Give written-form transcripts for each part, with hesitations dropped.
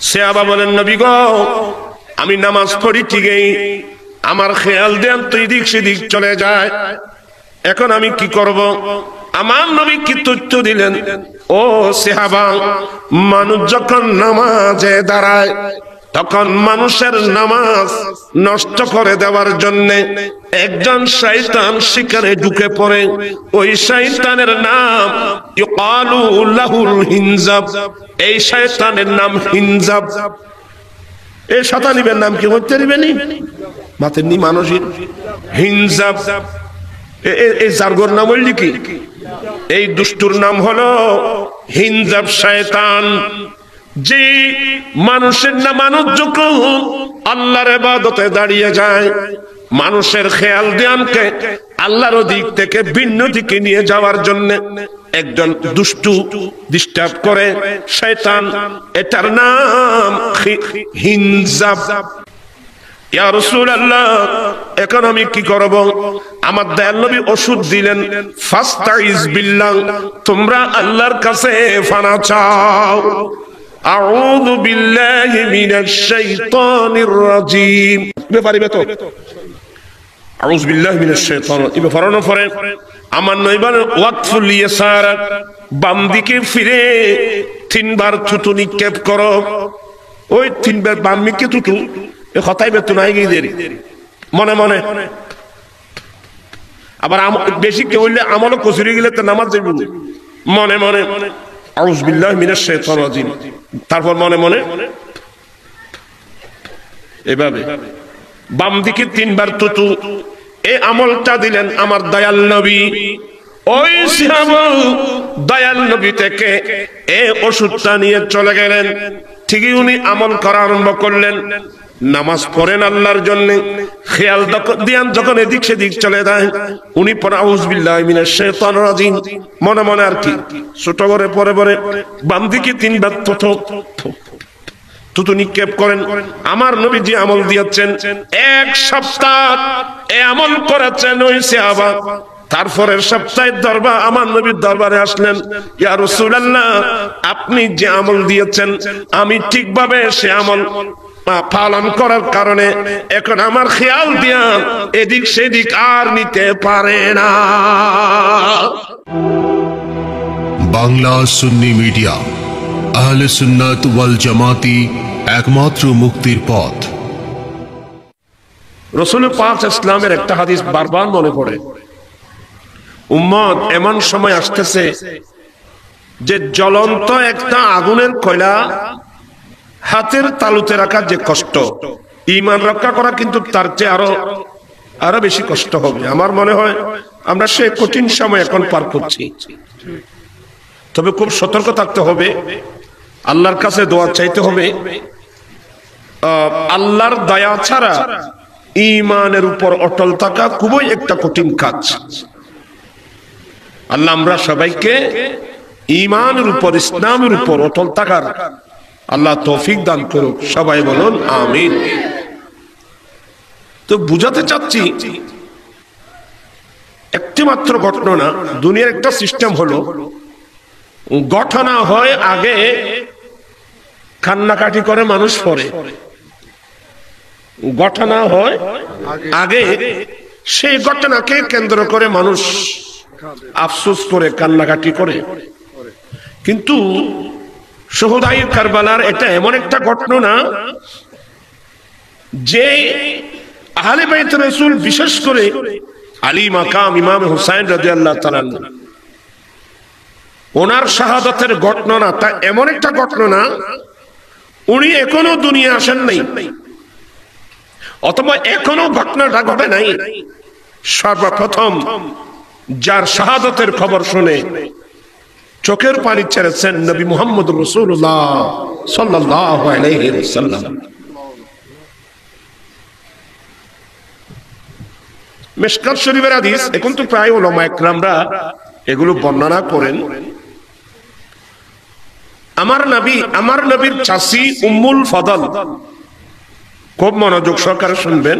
সাহাবা বলেন, নবী গো, আমি নামাজ পড়ি ঠিকই, আমার খেয়াল দেন তো এদিক সেদিক চলে যায়, এখন আমি কি করব? আমার নবী কি তথ্য দিলেন, ও সাহাবা, মানুষ যখন নামাজে দাঁড়ায় তখন মানুষের নামাজ নষ্ট করে দেওয়ার জন্য একজন শয়তান সেখানে ঢুকে পড়ে। ওই শয়তানের নাম ইউকালু লাহুল হিনজাব, এই শয়তানের নাম হিনজাব। এই শয়তানের নাম কি হতে পারবেনি? মাতের নি মানুষের হিনজাব, এই জারগোর নাম হইল কি? এই দুষ্টুর নাম হলো হিনজাব শয়তান। যে মানুষের না মানুষ যখন আল্লাহর ইবাদতে দাঁড়িয়ে যায়, মানুষের খেয়াল ধ্যানকে আল্লাহর দিক থেকে ভিন্ন দিকে নিয়ে যাওয়ার জন্য একজন দুষ্টু ডিস্টার্ব করে শয়তান, এটার নাম হিনজাব। ইয়া রাসূলুল্লাহ, এখন আমি কি করব? আমার দয়াল নবী ওষুধ দিলেন, ফাস্তাইজ বিল্লাহ, তোমরা আল্লাহর কাছে পানা চাও। আউযু বিল্লাহি মিনাশ শাইতানির রাজীম। পারিবে তো? আউযু বিল্লাহি মিনাশ শাইতানির রাজীম ফরানো পরে আমার নবী বলেন, ওয়াকফুল ইয়াসার, বাম দিকে ফিরে তিনবার থুতু নিক্ষেপ করো। ওই তিনবার বাম দিকে থুতু, এ কথাই বেতন নাই গিয়ে মনে মনে। আবার বেশি কেউ হইলে আমলও কচুরি গেলে তো নামাজ যাইব মনে মনে, আউযু বিল্লাহি মিনাশ শাইতানির রাজীম, তারপর মনে মনে এভাবে বাম দিকে তিনবার থুতু। এই আমলটা দিলেন আমার দয়াল নবী। ওই সাহাবা দয়াল নবী থেকে এই ওষুধটা নিয়ে চলে গেলেন। ঠিকই উনি আমল করা আরম্ভ করলেন, নামাজ পড়েন আল্লাহর জন্য, খেয়াল দিয়ান যখন এদিক সেদিক চলে যায় উনি পড়ে আউযু বিল্লাহি মিনাশ শাইতানির রাজীম মনে মনে, আর কি ছোট করে পরে পরে বাম দিকে তিনবার থুতু নিক্ষেপ করেন। আমার নবী যে আমল দিয়েছেন, এক সপ্তাহ এ আমল করেছেন ওই সাহাবা। তারপরের সপ্তাহে দরবার আমার নবীর দরবারে আসলেন, ইয়া রাসূলুল্লাহ, আপনি যে আমল দিয়েছেন আমি ঠিকভাবে সে আমল পালন করার কারণে এখন আমার খেয়াল দিয়া এদিক সেদিক আর নিতে পারে না। বাংলা সুন্নি মিডিয়া, আহলে সুন্নাত ওয়াল জামাতি, একমাত্র মুক্তির পথ। রাসূল পাক ইসলামের একটা হাদিস বারবার মনে পড়ে, উম্মত এমন সময় আসতেছে যে জ্বলন্ত একটা আগুনের কয়লা হাতের তালুতে রাখা যে কষ্ট, ঈমান রক্ষা করা কিন্তু তার চেয়ে আরো বেশি কষ্ট হবে। আমার মনে হয় আমরা সে কঠিন সময় এখন পার করছি। তবে খুব সতর্ক থাকতে হবে, আল্লাহর কাছে দোয়া চাইতে হবে। আল্লাহর দয়া ছাড়া ঈমানের উপর অটল থাকা খুবই একটা কঠিন কাজ। আল্লাহ আমরা সবাইকে ঈমানের উপর, ইসলামের উপর অটল থাকার আল্লাহ তৌফিক দান করুক। সবাই বলুন আমিন। তো বুঝাতে চাচ্ছি, একটি মাত্র ঘটনা না, দুনিয়ার একটা সিস্টেম হলো, ঘটনা হয় আগে, কান্নাকাটি করে মানুষ পরে। ঘটনা হয় আগে, সেই ঘটনাকে কেন্দ্র করে মানুষ আফসোস করে, কান্নাকাটি করে। কিন্তু শুহাদায়ে কারবালার এটা এমন একটা ঘটনা যে আহলে বাইত রাসূল, বিশেষ করে আলী মাকাম ইমাম হুসাইন রাদিয়াল্লাহু তাআলা ওনার শাহাদাতের ঘটনা, তা এমন একটা ঘটনা উনি এখনো দুনিয়া আসেন নাই, অথবা এখনো ঘটনাটা ঘটে নাই। সর্বপ্রথম যার শাহাদাতের খবর শুনে চোখের পানি ছেড়েছেন নবী মুহাম্মদ রাসূলুল্লাহ সাল্লাল্লাহু আলাইহি ওয়াসাল্লাম। মিশকাত শরীফের হাদিস, এখন তো প্রায় উলামা ইকরামরা এগুলো বর্ণনা করেন। আমার নবীর চাচী উম্মুল ফদল, খুব মনোযোগ সহকারে শুনবেন,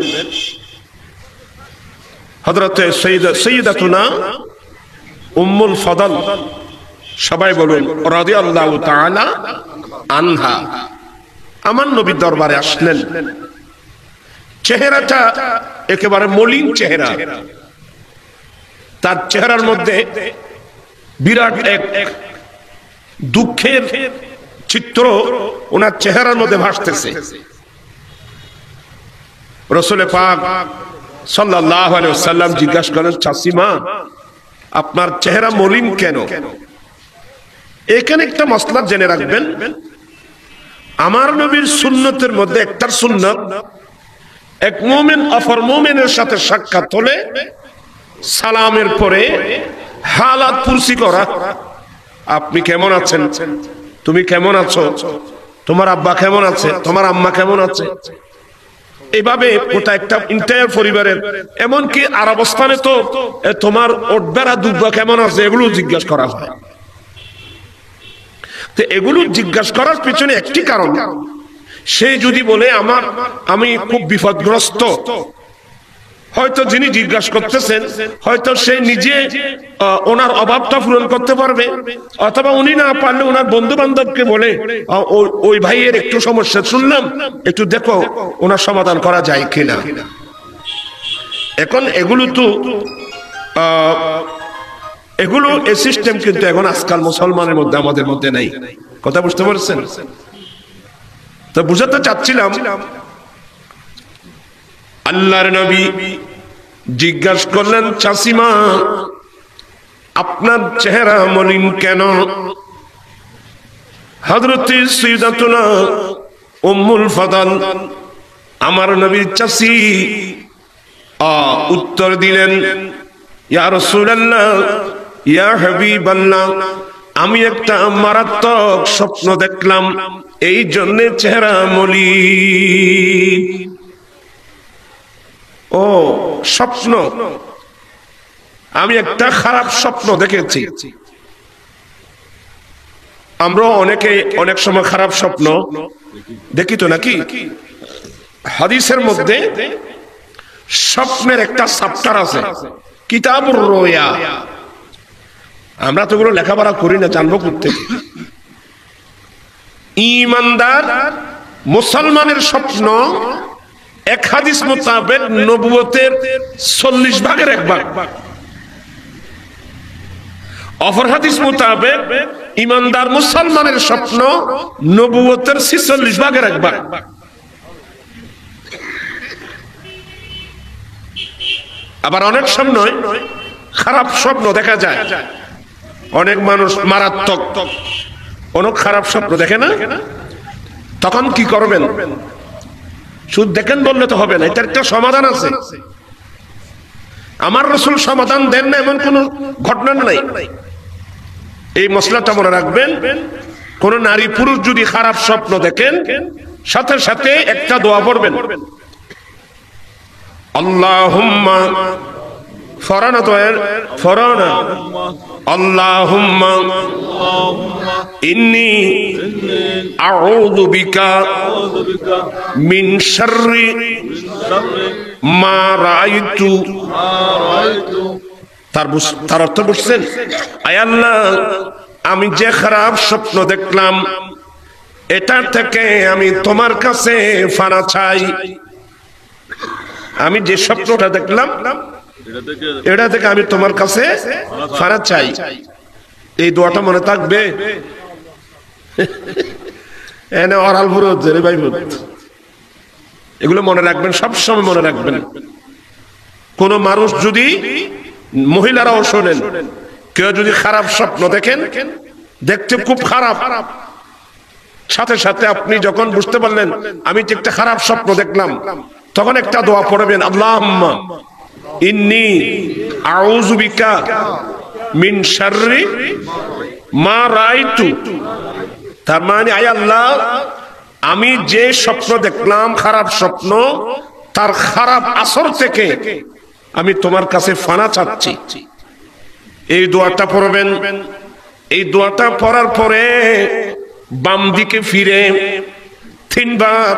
হযরত সাইয়্যিদাতুনা উম্মুল ফদল, সবাই বলুন রাদিয়াল্লাহু তাআলা আনহা। আমার নবী দরবারে আসলেন। চেহারাটা একেবারে মলিন চেহারা, তার চেহারার মধ্যে বিরাট এক দুঃখের চিত্র ওনার চেহারার মধ্যে ভাসতেছে। রাসূল পাক সাল্লাল্লাহু আলাইহি ওয়াসাল্লাম জিজ্ঞাসা করেন, চাচিমা আপনার চেহারা মলিন কেন? এখানে একটা মাসলা জেনে রাখবেন, আমার নবীর সুন্নতের মধ্যে একটা সুন্নাত, এক মুমিন অপর মুমিনের সাথে সাক্ষাৎ হলে সালামের পরে হালাত পুরসি করা। আপনি কেমন আছেন, তুমি কেমন আছো, তোমার আব্বা কেমন আছে, তোমার আম্মা কেমন আছে, এইভাবে গোটা একটা ইন্টায়ার পরিবারের, এমনকি আর অবস্থানে তো তোমার ওটবেড়া দুব্বা কেমন আছে এগুলো জিজ্ঞাসা করা হয়। তো এগুলো জিজ্ঞাসা করার পিছনে একটি কারণ, সে যদি বলে আমি খুব বিপদগ্রস্ত, হয়তো যিনি জিজ্ঞাসা করতেছেন হয়তো সে নিজে ওনার অভাবটা পূরণ করতে পারবে, অথবা উনি না পারলে ওনার বন্ধু বান্ধবকে বলে ওই ভাইয়ের একটু সমস্যা শুনলাম, একটু দেখো ওনার সমাধান করা যায় কিনা। এখন এগুলো এই সিস্টেম কিন্তু এখন আজকাল মুসলমানের মধ্যে আমাদের মধ্যে নাই। কথা বুঝতে পারছেন? তো বুঝাতে চাচ্ছিলাম, আল্লাহর নবী জিজ্ঞাসা করলেন, চাচিমা আপনার চেহারা মলিন কেন? হযরত সাইয়্যিদাতুনা উম্মুল ফাদল আমার নবীর চাচি উত্তর দিলেন, ইয়া রাসূলুল্লাহ, ইয়া হাবিবাল্লাহ, আমি একটা মারাত্মক স্বপ্ন দেখলাম, এই জন্য চেহারা মলিন। ও স্বপ্ন, আমি একটা খারাপ স্বপ্ন দেখেছি। আমরা অনেকে অনেক সময় খারাপ স্বপ্ন দেখি তো নাকি? হাদিসের মধ্যে স্বপ্নের একটা চ্যাপ্টার আছে, কিতাবুর রোয়া। আমরা তো ওগুলো লেখাপড়া করি না, জানবো কোত্থেকে? ঈমানদার মুসলমানের স্বপ্ন এক হাদিস মোতাবেক নবুয়তের 40 ভাগের 1 ভাগ, অপর হাদিস মোতাবেক ঈমানদার মুসলমানের স্বপ্ন নবুয়তের 46 ভাগের 1 ভাগ। আবার অনেক সময় খারাপ স্বপ্ন দেখা যায়, অনেক মানুষ মারাত্মক অনেক খারাপ স্বপ্ন দেখে না, তখন কি করবেন? শুধু দেখেন বললে তো হবে না, এটার একটা সমাধান আছে। আমার রাসূল সমাধান দেন না এমন কোন ঘটনা নাই। এই মসলাটা মনে রাখবেন, কোন নারী পুরুষ যদি খারাপ স্বপ্ন দেখেন, সাথে সাথে একটা দোয়া পড়বেন, আল্লাহুম্মা ফরানা তো ফরানা, আল্লাহুম্মা ইন্নী আউযু বিকা মিন শাররি মা রাআইতু। তার অর্থ বুঝছেন? আয় আল্লাহ, আমি যে খারাপ স্বপ্ন দেখলাম এটার থেকে আমি তোমার কাছে ফানা চাই। আমি যে স্বপ্নটা দেখলাম এটা থেকে আমি তোমার কাছে ফানা চাই। এই দোয়াটা মনে থাকবে। এনে অরাল ভুরত রে ভাই, এগুলো মনে রাখবেন, সবসময় মনে রাখবেন। কোন মানুষ যদি, মহিলারাও শোনেন, কেউ যদি খারাপ স্বপ্ন দেখেন, দেখতে খুব খারাপ, সাথে সাথে আপনি যখন বুঝতে পারলেন আমি যে একটা খারাপ স্বপ্ন দেখলাম, তখন একটা দোয়া পড়বেন, আল্লাহুম্মা ইন্নী আউযু বিকা মিন শাররি মা রাআইতু। তার মানে, আয় আল্লাহ, আমি যে স্বপ্ন দেখলাম খারাপ স্বপ্ন, তার খারাপ আসর থেকে আমি তোমার কাছে ফানা চাচ্ছি। এই দোয়াটা পড়বেন। এই দোয়াটা পড়ার পরে বাম দিকে ফিরে 3 বার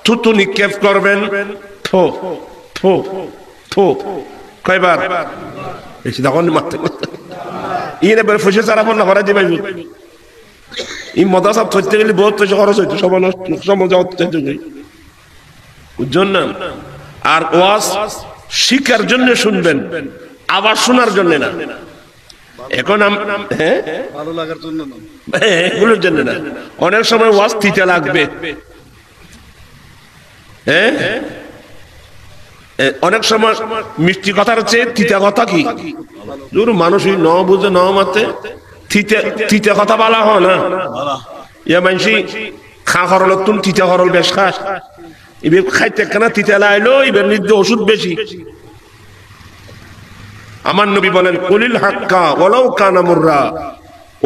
থুতু নিক্ষেপ করবেন। থো থো থো। কয়বার? বেশি তখন মারতে ইয়ে ফুসে চারা পড়া করা যাবে। এই মাদ্রাসা ধরতে গেলে বহুত পয়সা খরচ হইতো, সমাজ বুঝছেন না? আর ওয়াজ শিখার জন্য শুনবেন, আবার শোনার জন্য না। এখন ভালো লাগার জন্য না, এগুলোর জন্য না। অনেক সময় ওয়াজ তিতা লাগবে, অনেক সময় মিষ্টি কথার চেয়ে তিতা কথা কি মানুষই ন বুঝে ন মাতে তিতা কথা বলা হয় না। ইয়া মানসি খা হরল তুন তিতা হরল বেশ খাস, এবার খাইতে কেনা তিতা লাইলো, এবার নির্দে ওষুধ বেশি। আমার নবী বলেন কুলিল হাক্কা ওয়ালাউ কানা মুররা,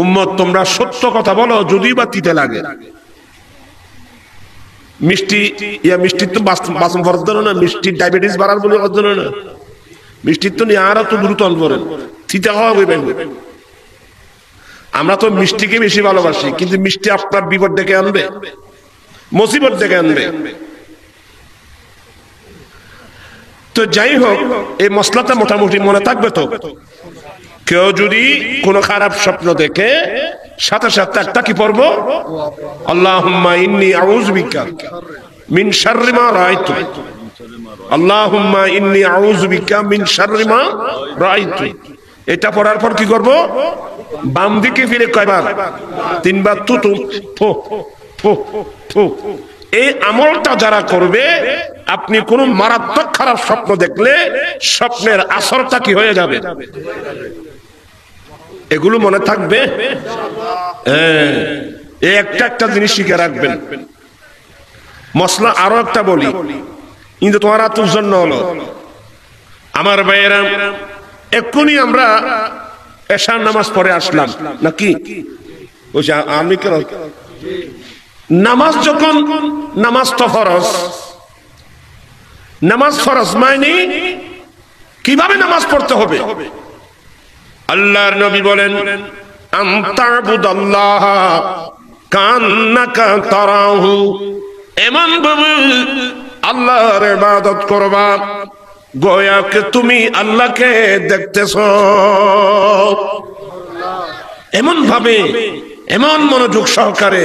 উম্মত তোমরা সত্য কথা বলো যদি বা তিতা লাগে। মিষ্টি মিষ্টির তো বাসন ফরজ না, মিষ্টি ডায়াবেটিস বাড়ার বলে অর্জন না, মিষ্টির তো নিয়ে আর তো দ্রুত করেন থিতে হওয়া। আমরা তো মিষ্টিকে বেশি ভালোবাসি, কিন্তু মিষ্টি আপনার বিপদ ডেকে আনবে, মুসিবত ডেকে আনবে। তো যাই হোক, এই মশলাটা মোটামুটি মনে থাকবে। তো কেউ যদি কোনো খারাপ স্বপ্ন দেখে সাথে সাথে একটা কি পড়বো, আল্লাহুম্মা ইন্নী আউযু বিকা মিন শাররি মা রাআইতু, আল্লাহুম্মা ইন্নী আউযু বিকা মিন শাররি মা রাআইতু। এটা পড়ার পর কি করব, বাম দিকে ফিরে কয়বার, 3 বার তুতু ফু ফু ফু। এই আমলটা যারা করবে, আপনি কোন মারাত্মক খারাপ স্বপ্ন দেখলে স্বপ্নের আসরটা কি হয়ে যাবে, এগুলো মনে থাকবে। এই একটা জিনিস শিখে রাখবেন। মশলা আরো একটা বলি, কিন্তু তোমার আত্মর জন্য হলো আমার ভাইয়েরা, এক্ষুনি আমরা এশার নামাজ পড়ে আসলাম নাকি? আমি কেন নামাজ, যখন নামাজ তো ফরজ, নামাজ ফরজ মানে কিভাবে নামাজ পড়তে হবে। আল্লাহর নবী বলেন আনতাবুদাল্লাহ কান্নাকা তারাহু, এমন ভাবে আল্লাহর ইবাদত করবা গোয়া কে তুমি আল্লাহকে দেখতেছো। এমন ভাবে, এমন মনোযোগ সহকারে,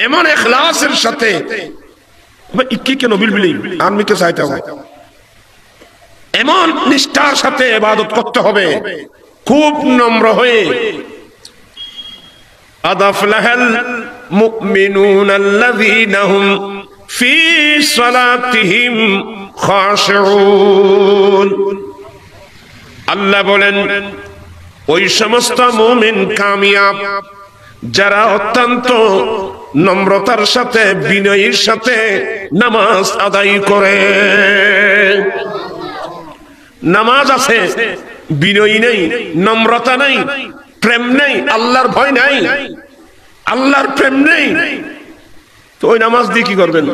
এমন ইখলাসের সাথে, কি কেন বিলবিলি আমি কে চাইতে হবে, এমন নিষ্ঠার সাথে ইবাদত করতে হবে, খুব নম্র হয়ে। আদাফলাহাল মুমিনুন আল্লাযীনা হুম ফি সালাতিহিম খাশিউন। আল্লাহ বলেন ওই সমস্ত মুমিন কামিয়াব যারা অত্যন্ত নম্রতার সাথে, বিনয়ের সাথে নামাজ আদায় করে। নামাজ আছে, বিনয়ী নেই, নম্রতা নেই, প্রেম নেই, আল্লাহর ভয় নাই, আল্লাহর প্রেম নেই, তো ওই নামাজ দিয়ে কি করবেন?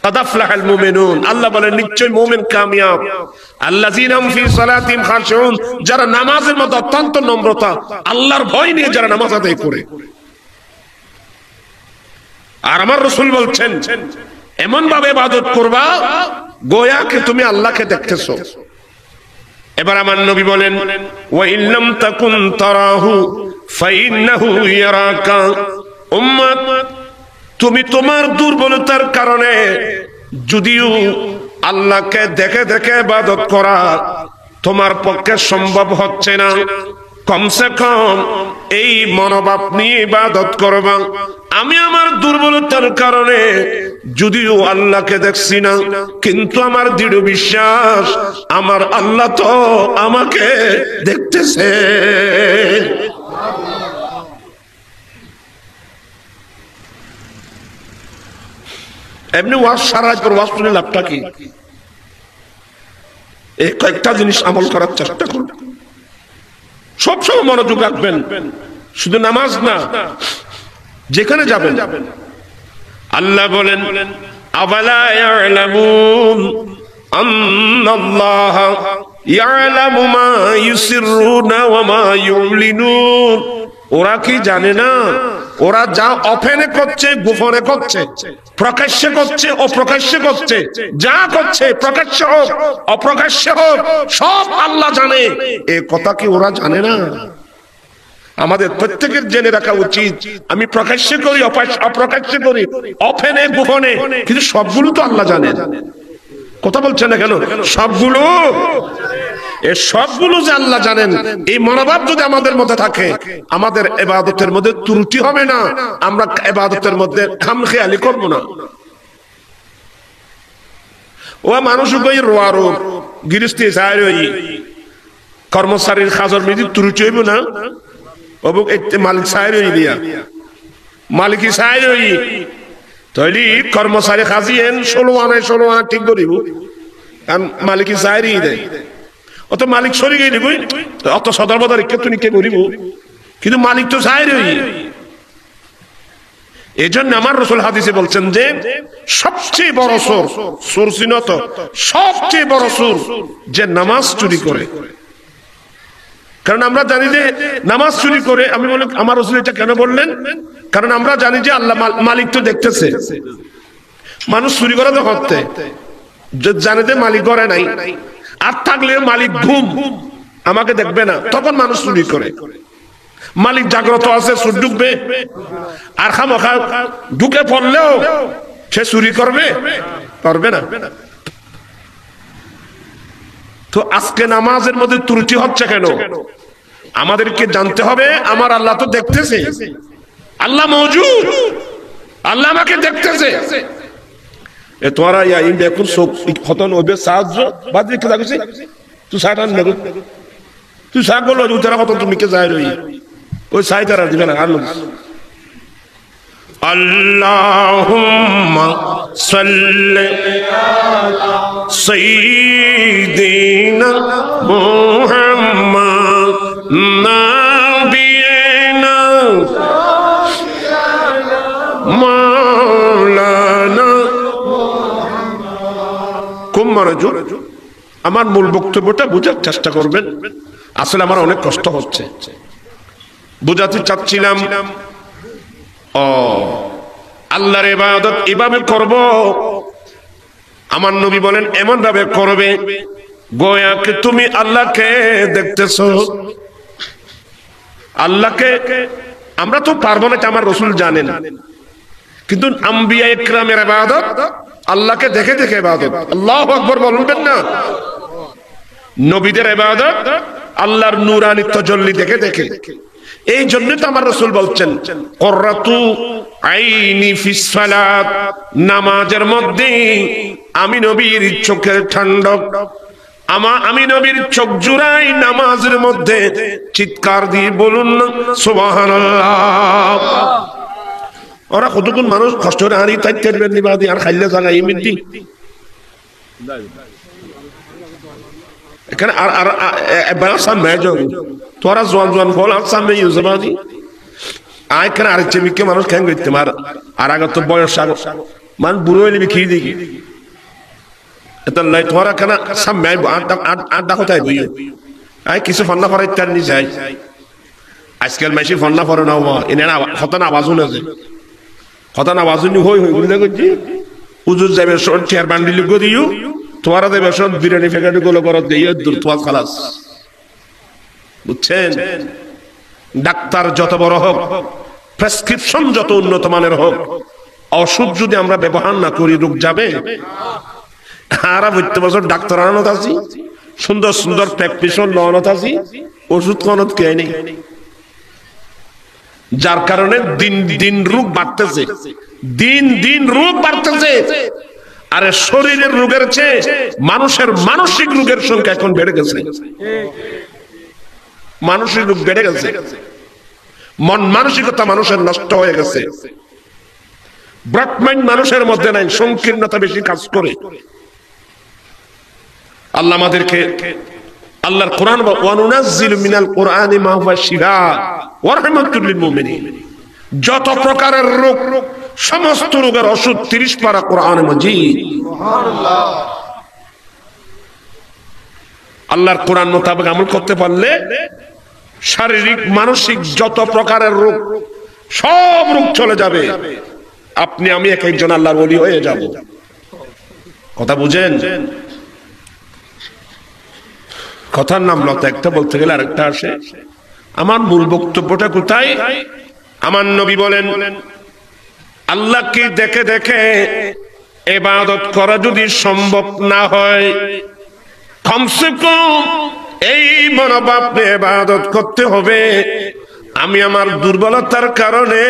আদাফলাহাল মুমিনুন, আল্লাহ বলেন নিশ্চয় মুমিন কামিয়াব আল্লাযীনা হুম ফি সালাতিহিম খাশিউন, যারা নামাজের মধ্যে অত্যন্ত নম্রতা, আল্লাহর ভয় নিয়ে যারা নামাজ আদায় করে। আর আমার রাসূল বলছেন এমন ভাবে ইবাদত করবা গোয়া কে তুমি আল্লাহকে দেখতেছো। এবার আমার নবী বলেন ওয়া ইল্লাম তাকুন তারাহু ফাইন্নাহু ইয়ারাকা। উম্মত, তুমি তোমার দুর্বলতার কারণে যদিও আল্লাহকে দেখে দেখে ইবাদত করা তোমার পক্ষে সম্ভব হচ্ছে না, কমসে কম এই মনোভাব নিয়ে ইবাদত করবা, আমি আমার দুর্বলতার কারণে যদিও আল্লাহকে দেখছি না, কিন্তু আমার দৃঢ় বিশ্বাস আমার আল্লাহ তো আমাকে দেখতেছে। এমনি ওয়াজ সারা পর ওয়াজ শুনে লাভটা কি? এই কয়েকটা জিনিস আমল করার চেষ্টা করুন, সবসময় মনোযোগ রাখবেন। শুধু নামাজ না, যেখানে যাবেন। আল্লাহ বলেন আফালা ইয়ালামুন আন্নাল্লাহ ইয়ালামু মা ইউসিরুনা ওয়া মা ইউলিনুন। ওরা কি জানে না ওরা যা ওপেনে করছে, গোপনে করছে, প্রকাশ্যে করছে, অপ্রকাশ্যে করছে, যা করছে প্রকাশ্যে হোক অপ্রকাশ্যে হোক সব আল্লাহ জানে। এ কথা কি ওরা জানে না? আমাদের প্রত্যেকের জেনে রাখা উচিত, আমি প্রকাশ্যে করি অপ্রকাশ্যে করি, অফেনে গোপনে, কিন্তু সবগুলো তো আল্লাহ জানেন। কথা বলছেন না কেন? সবগুলো, এই সবগুলো যে আল্লাহ জানেন, এই মনোভাব যদি আমাদের মধ্যে থাকে, আমাদের ইবাদতের মধ্যে ত্রুটি হবে না, আমরা ইবাদতের মধ্যে খামখেয়ালি করব না। ও মানুষ কই রোয়ারো গিরস্তি চাই কর্মচারীর খাজর মিদি ত্রুটি হইব না, অবুক মালিক চাই দিয়া মালিকি চাই তৈরি কর্মচারী খাজিয়েন 16 আনা ঠিক করিব, কারণ মালিকি চাই দেয়, অত মালিক সরি গিয়ে দিব, অত সদর বদর তুই কে করিব, কিন্তু মালিক তো চাই এই জন্য আমার রাসূল হাদিসে বলছেন যে সবচেয়ে বড় চোর, চোর চিনত, সবচেয়ে বড় চোর যে নামাজ চুরি করে। কারণ আমরা জানি যে নামাজ চুরি করে, আমি বলি আমার রাসূল এটা কেন বললেন, কারণ আমরা জানি যে আল্লাহ মালিক তো দেখতেছে। মানুষ চুরি করে তো করতে জানে যে মালিক করে নাই, আর থাকলে মালিক ঘুম, আমাকে দেখবে না, তখন মানুষ চুরি করে। মালিক জাগ্রত আছে, চুর ঢুকবে, আর খামখা ঢুকে পড়লেও সে চুরি করবে না। তো আজকে নামাজের মধ্যে ত্রুটি হচ্ছে কেন? আমাদেরকে জানতে হবে আমার আল্লাহ তো দেখতেছে, আল্লাহ মওজুদ, আল্লাহ আমাকে দেখতেছে। এ তোরা ইয়া ইন দেখুন সব খতন হবে সাহায্য বাদ দিয়ে কথা কইছে, তুই সাটান না, তুই সাগল ওই তোরা কত তুমি কে যায় রই, ওই সাইতারা দিবে না। আল্লাহুম্মা সাল্লি আলা সাইয়্যিদিনা মুহাম্মাদ নাবিয়িনা মাওলানা কুমারজু। আমার মূল বক্তব্যটা বোঝার চেষ্টা করবেন, আসলে আমার অনেক কষ্ট হচ্ছে, বুঝাতে চাচ্ছিলাম আল্লাহর ইবাদত এভাবে করব, আমার নবী বলেন এমন ভাবে করবে গোয়াকে তুমি আল্লাহকে দেখতেছো। আল্লাহকে আমরা তো পারবো না, আমার রাসূল জানেন, কিন্তু আম্বিয়া ইকরামের ইবাদত আল্লাহকে দেখে দেখে ইবাদত। আল্লাহু আকবার বলবেন না? নবীদের ইবাদত আল্লাহর নূরানি তাজাল্লি দেখে দেখে। এই জন্য তো আমার রাসূল বলছেন কুররাতু আইনি ফিস সালাত, নামাজের মধ্যে আমি নবীর চোখের ঠান্ডক, আমি নবীর চোখ জুড়াই নামাজের মধ্যে। চিৎকার দিয়ে বলুন না সুবহানাল্লাহ। ওরা কতক্ষণ মানুষ কষ্ট করে হারি তাই তেরবেন নিবাদি আর খাইলে জায়গা ইমিদি এখানে আর বাসা মেজর তোরা জোয়ান ফল আর সামনে ইউজবাদি আই কেন আর চেমিকে মানুষ কেন করতে মার আর আগে তো বয়স মান বুড়ো হইলে খেয়ে দেখি এটা লাই তোরা কেন সামনে আড্ডা কোথায় বই আই কিছু ফন্না ফরাই তার নি যাই আজকাল মাসি ফন্না ফরে না এনে হতান আওয়াজও না যে হতান আওয়াজও নি হই গুলো করছি উজুর যাবে শর্ট চেয়ার বান্ডিল গদিও তোরা দেবে শর্ট বিরিয়ানি ফেকাটি গুলো করত দিয়ে দূর তোয়া খালাস বুঝছেন। ডাক্তার যত বড় হোক, প্রেসক্রিপশন যত উন্নত মানের হোক, ওষুধ যদি আমরা ব্যবহার না করি রোগ যাবে। আর প্রত্যেক বছর ডাক্তার আনত আছি, সুন্দর সুন্দর প্রেসক্রিপশন লনত আছি, ওষুধ কনত কে নেই, যার কারণে দিন দিন রোগ বাড়তেছে, দিন দিন রোগ বাড়তেছে। আরে শরীরের রোগের চেয়ে মানুষের মানসিক রোগের সংখ্যা এখন বেড়ে গেছে, মানসিক রোগ বেড়ে গেছে, মন মানসিকতা মানুষের নষ্ট হয়ে গেছে, ব্রাড মাইন্ড মানুষের মধ্যে নাই, সংকীর্ণতা বেশি কাজ করে। আল্লাহ আমাদেরকে আল্লাহর কোরআন ওয়া নুনাজ্জিলু মিনাল কোরআনি মা হুয়া শিফা ওয়া রাহমাতুল লিল মুমিনিন, যত প্রকারের রোগ সমস্ত রোগের ওষুধ 30 পারা কোরআনে মাজিদ। সুবহানাল্লাহ। আল্লাহর কোরআন মোতাবেক আমল করতে পারলে শারীরিক মানসিক যত প্রকারের রোগ সব রোগ চলে যাবে, আপনি আমি এক একজন আল্লাহর ওলি হয়ে যাব। কথা বুঝেন? কথার নাম লতা, একটা বলতে গেলে আরেকটা আসে। আমার মূল বক্তব্যটা কোথায়? আমার নবী বলেন, আল্লাহকে দেখে দেখে ইবাদত করা যদি সম্ভব না হয়, কমসে কম এই মনোভাব নিয়ে ইবাদত করতে হবে, আমি আমার দুর্বলতার কারণে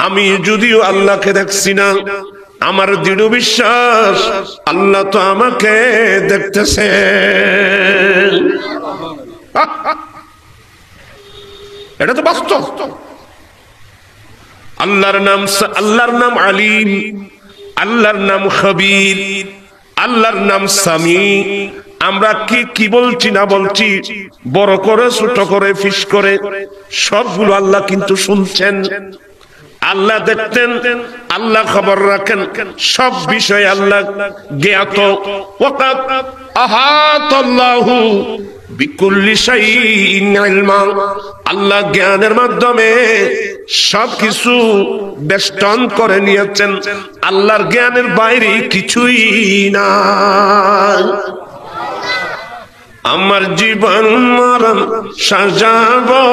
আমি যদিও আল্লাহকে দেখছি না, আমার দৃঢ় বিশ্বাস আল্লাহ তো আমাকে দেখতেছে। এটা তো বাস্তব। আল্লাহর নাম আলিম, আল্লাহর নাম খবীর, আল্লাহর নাম সামি। আমরা কি বলছি না বলছি, বড় করে ছোট করে ফিস করে সবগুলো আল্লাহ কিন্তু শুনছেন, আল্লাহ দেখতেন, আল্লাহ খবর রাখেন, সব বিষয়ে আল্লাহ জ্ঞাত। ওয়াকাত আহাতাল্লাহু বিকুল্লি শাইইন ইলমা। আল্লাহ জ্ঞানের মাধ্যমে সবকিছু বেষ্টন করে নিয়েছেন। আল্লাহর জ্ঞানের বাইরে কিছুই না। আমার জীবন মরণ সাজাবো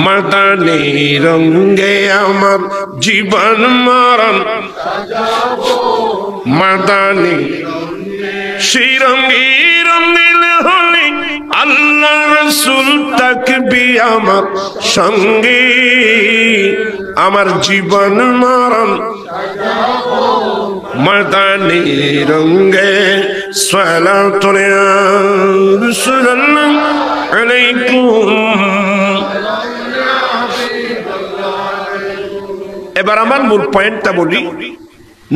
মাদানী রঙে, আমার জীবন মরণ সাজাবো মাদানী সেই রঙে রঙিন হলে আল্লাহ রাসূল থাকবি আমার সঙ্গে। আমার জীবন মরণ সাজাবো মাদানী রঙে। সালাতু আলাইকুম। এবার আমার মূল পয়েন্টটা বলি।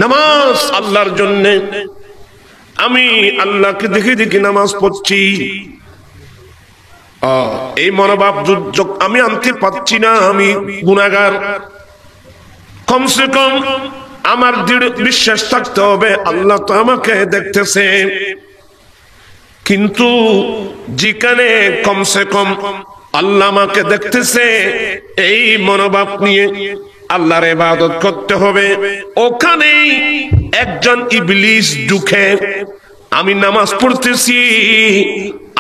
নামাজ আল্লাহর জন্য। আমি আল্লাহকে দেখে দেখে নামাজ পড়ছি, এই মনোভাব আমি আনতে পারছি না, আমি গুনাহগার। কমসে কম আমার দৃঢ় বিশ্বাস থাকতে হবে আল্লাহ তো আমাকে দেখতেছে। কিন্তু যেখানে কমসে কম আল্লাহ আমাকে দেখতেছে এই মনোভাব নিয়ে আল্লাহর ইবাদত করতে হবে, ওখানেই একজন ইবলিস ঢুকে। আমি নামাজ পড়তেছি,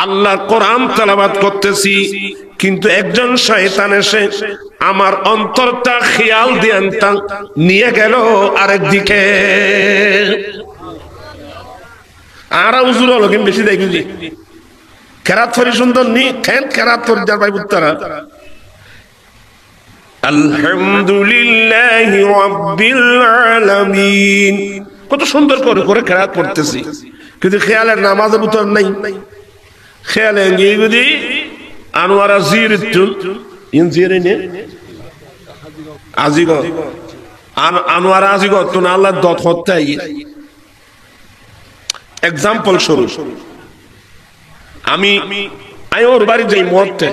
আল্লাহর কোরআন তেলাওয়াত করতেছি, কিন্তু একজন শয়তান এসে আমার অন্তরটা খেয়াল দিয়ে নিয়ে গেল আরেক দিকে। আর হুজুর হলো কিন্তু বেশি দেখি জি কেরাত ফরি সুন্দর নি খেন কেরাত ফরি যার ভাই উত্তরা আলহামদুলিল্লাহি রাব্বিল আলামিন, কত সুন্দর করে করে কেরাত পড়তেছি, কিন্তু খেয়ালের নামাজের উত্তর নাই। খেয়ালে যদি আনোয়ারা জিরতুন ইন জিরিনে আজিগ আনোয়ারা আজিগ তো না আল্লাহ দত হতে এক্সাম্পল স্বরূপ আমি ওর বাড়ি যাই মুহূর্তে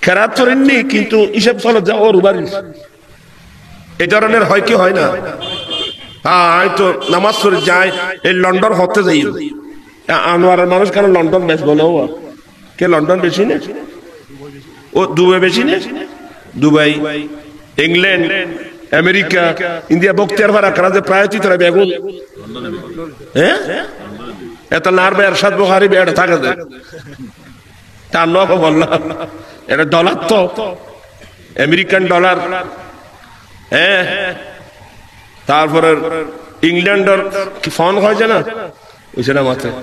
খেরাত করেননি, কিন্তু হিসাব চলে যা ওর বাড়ি। এই ধরনের হয় কি হয় না? হ্যাঁ, তো নামাজ পড়ে যায় এই লন্ডন হতে যাই। আনোয়ারের মানুষ কেন লন্ডন বেশ বলে, কে লন্ডন বেশি না? ও দুবাই বেশি না? দুবাই, ইংল্যান্ড, আমেরিকা, ইন্ডিয়া বক্তিয়ার ভাড়া করা যে প্রায় তোরা বেগুন হ্যাঁ এত নার বের সাত বুখারি বেড় থাকে তার নক বললাম এটা ডলার তো আমেরিকান ডলার। হ্যাঁ, তারপরে ইংল্যান্ডের কি ফাউন্ড হয়েছে না, ওইছে না মাথায়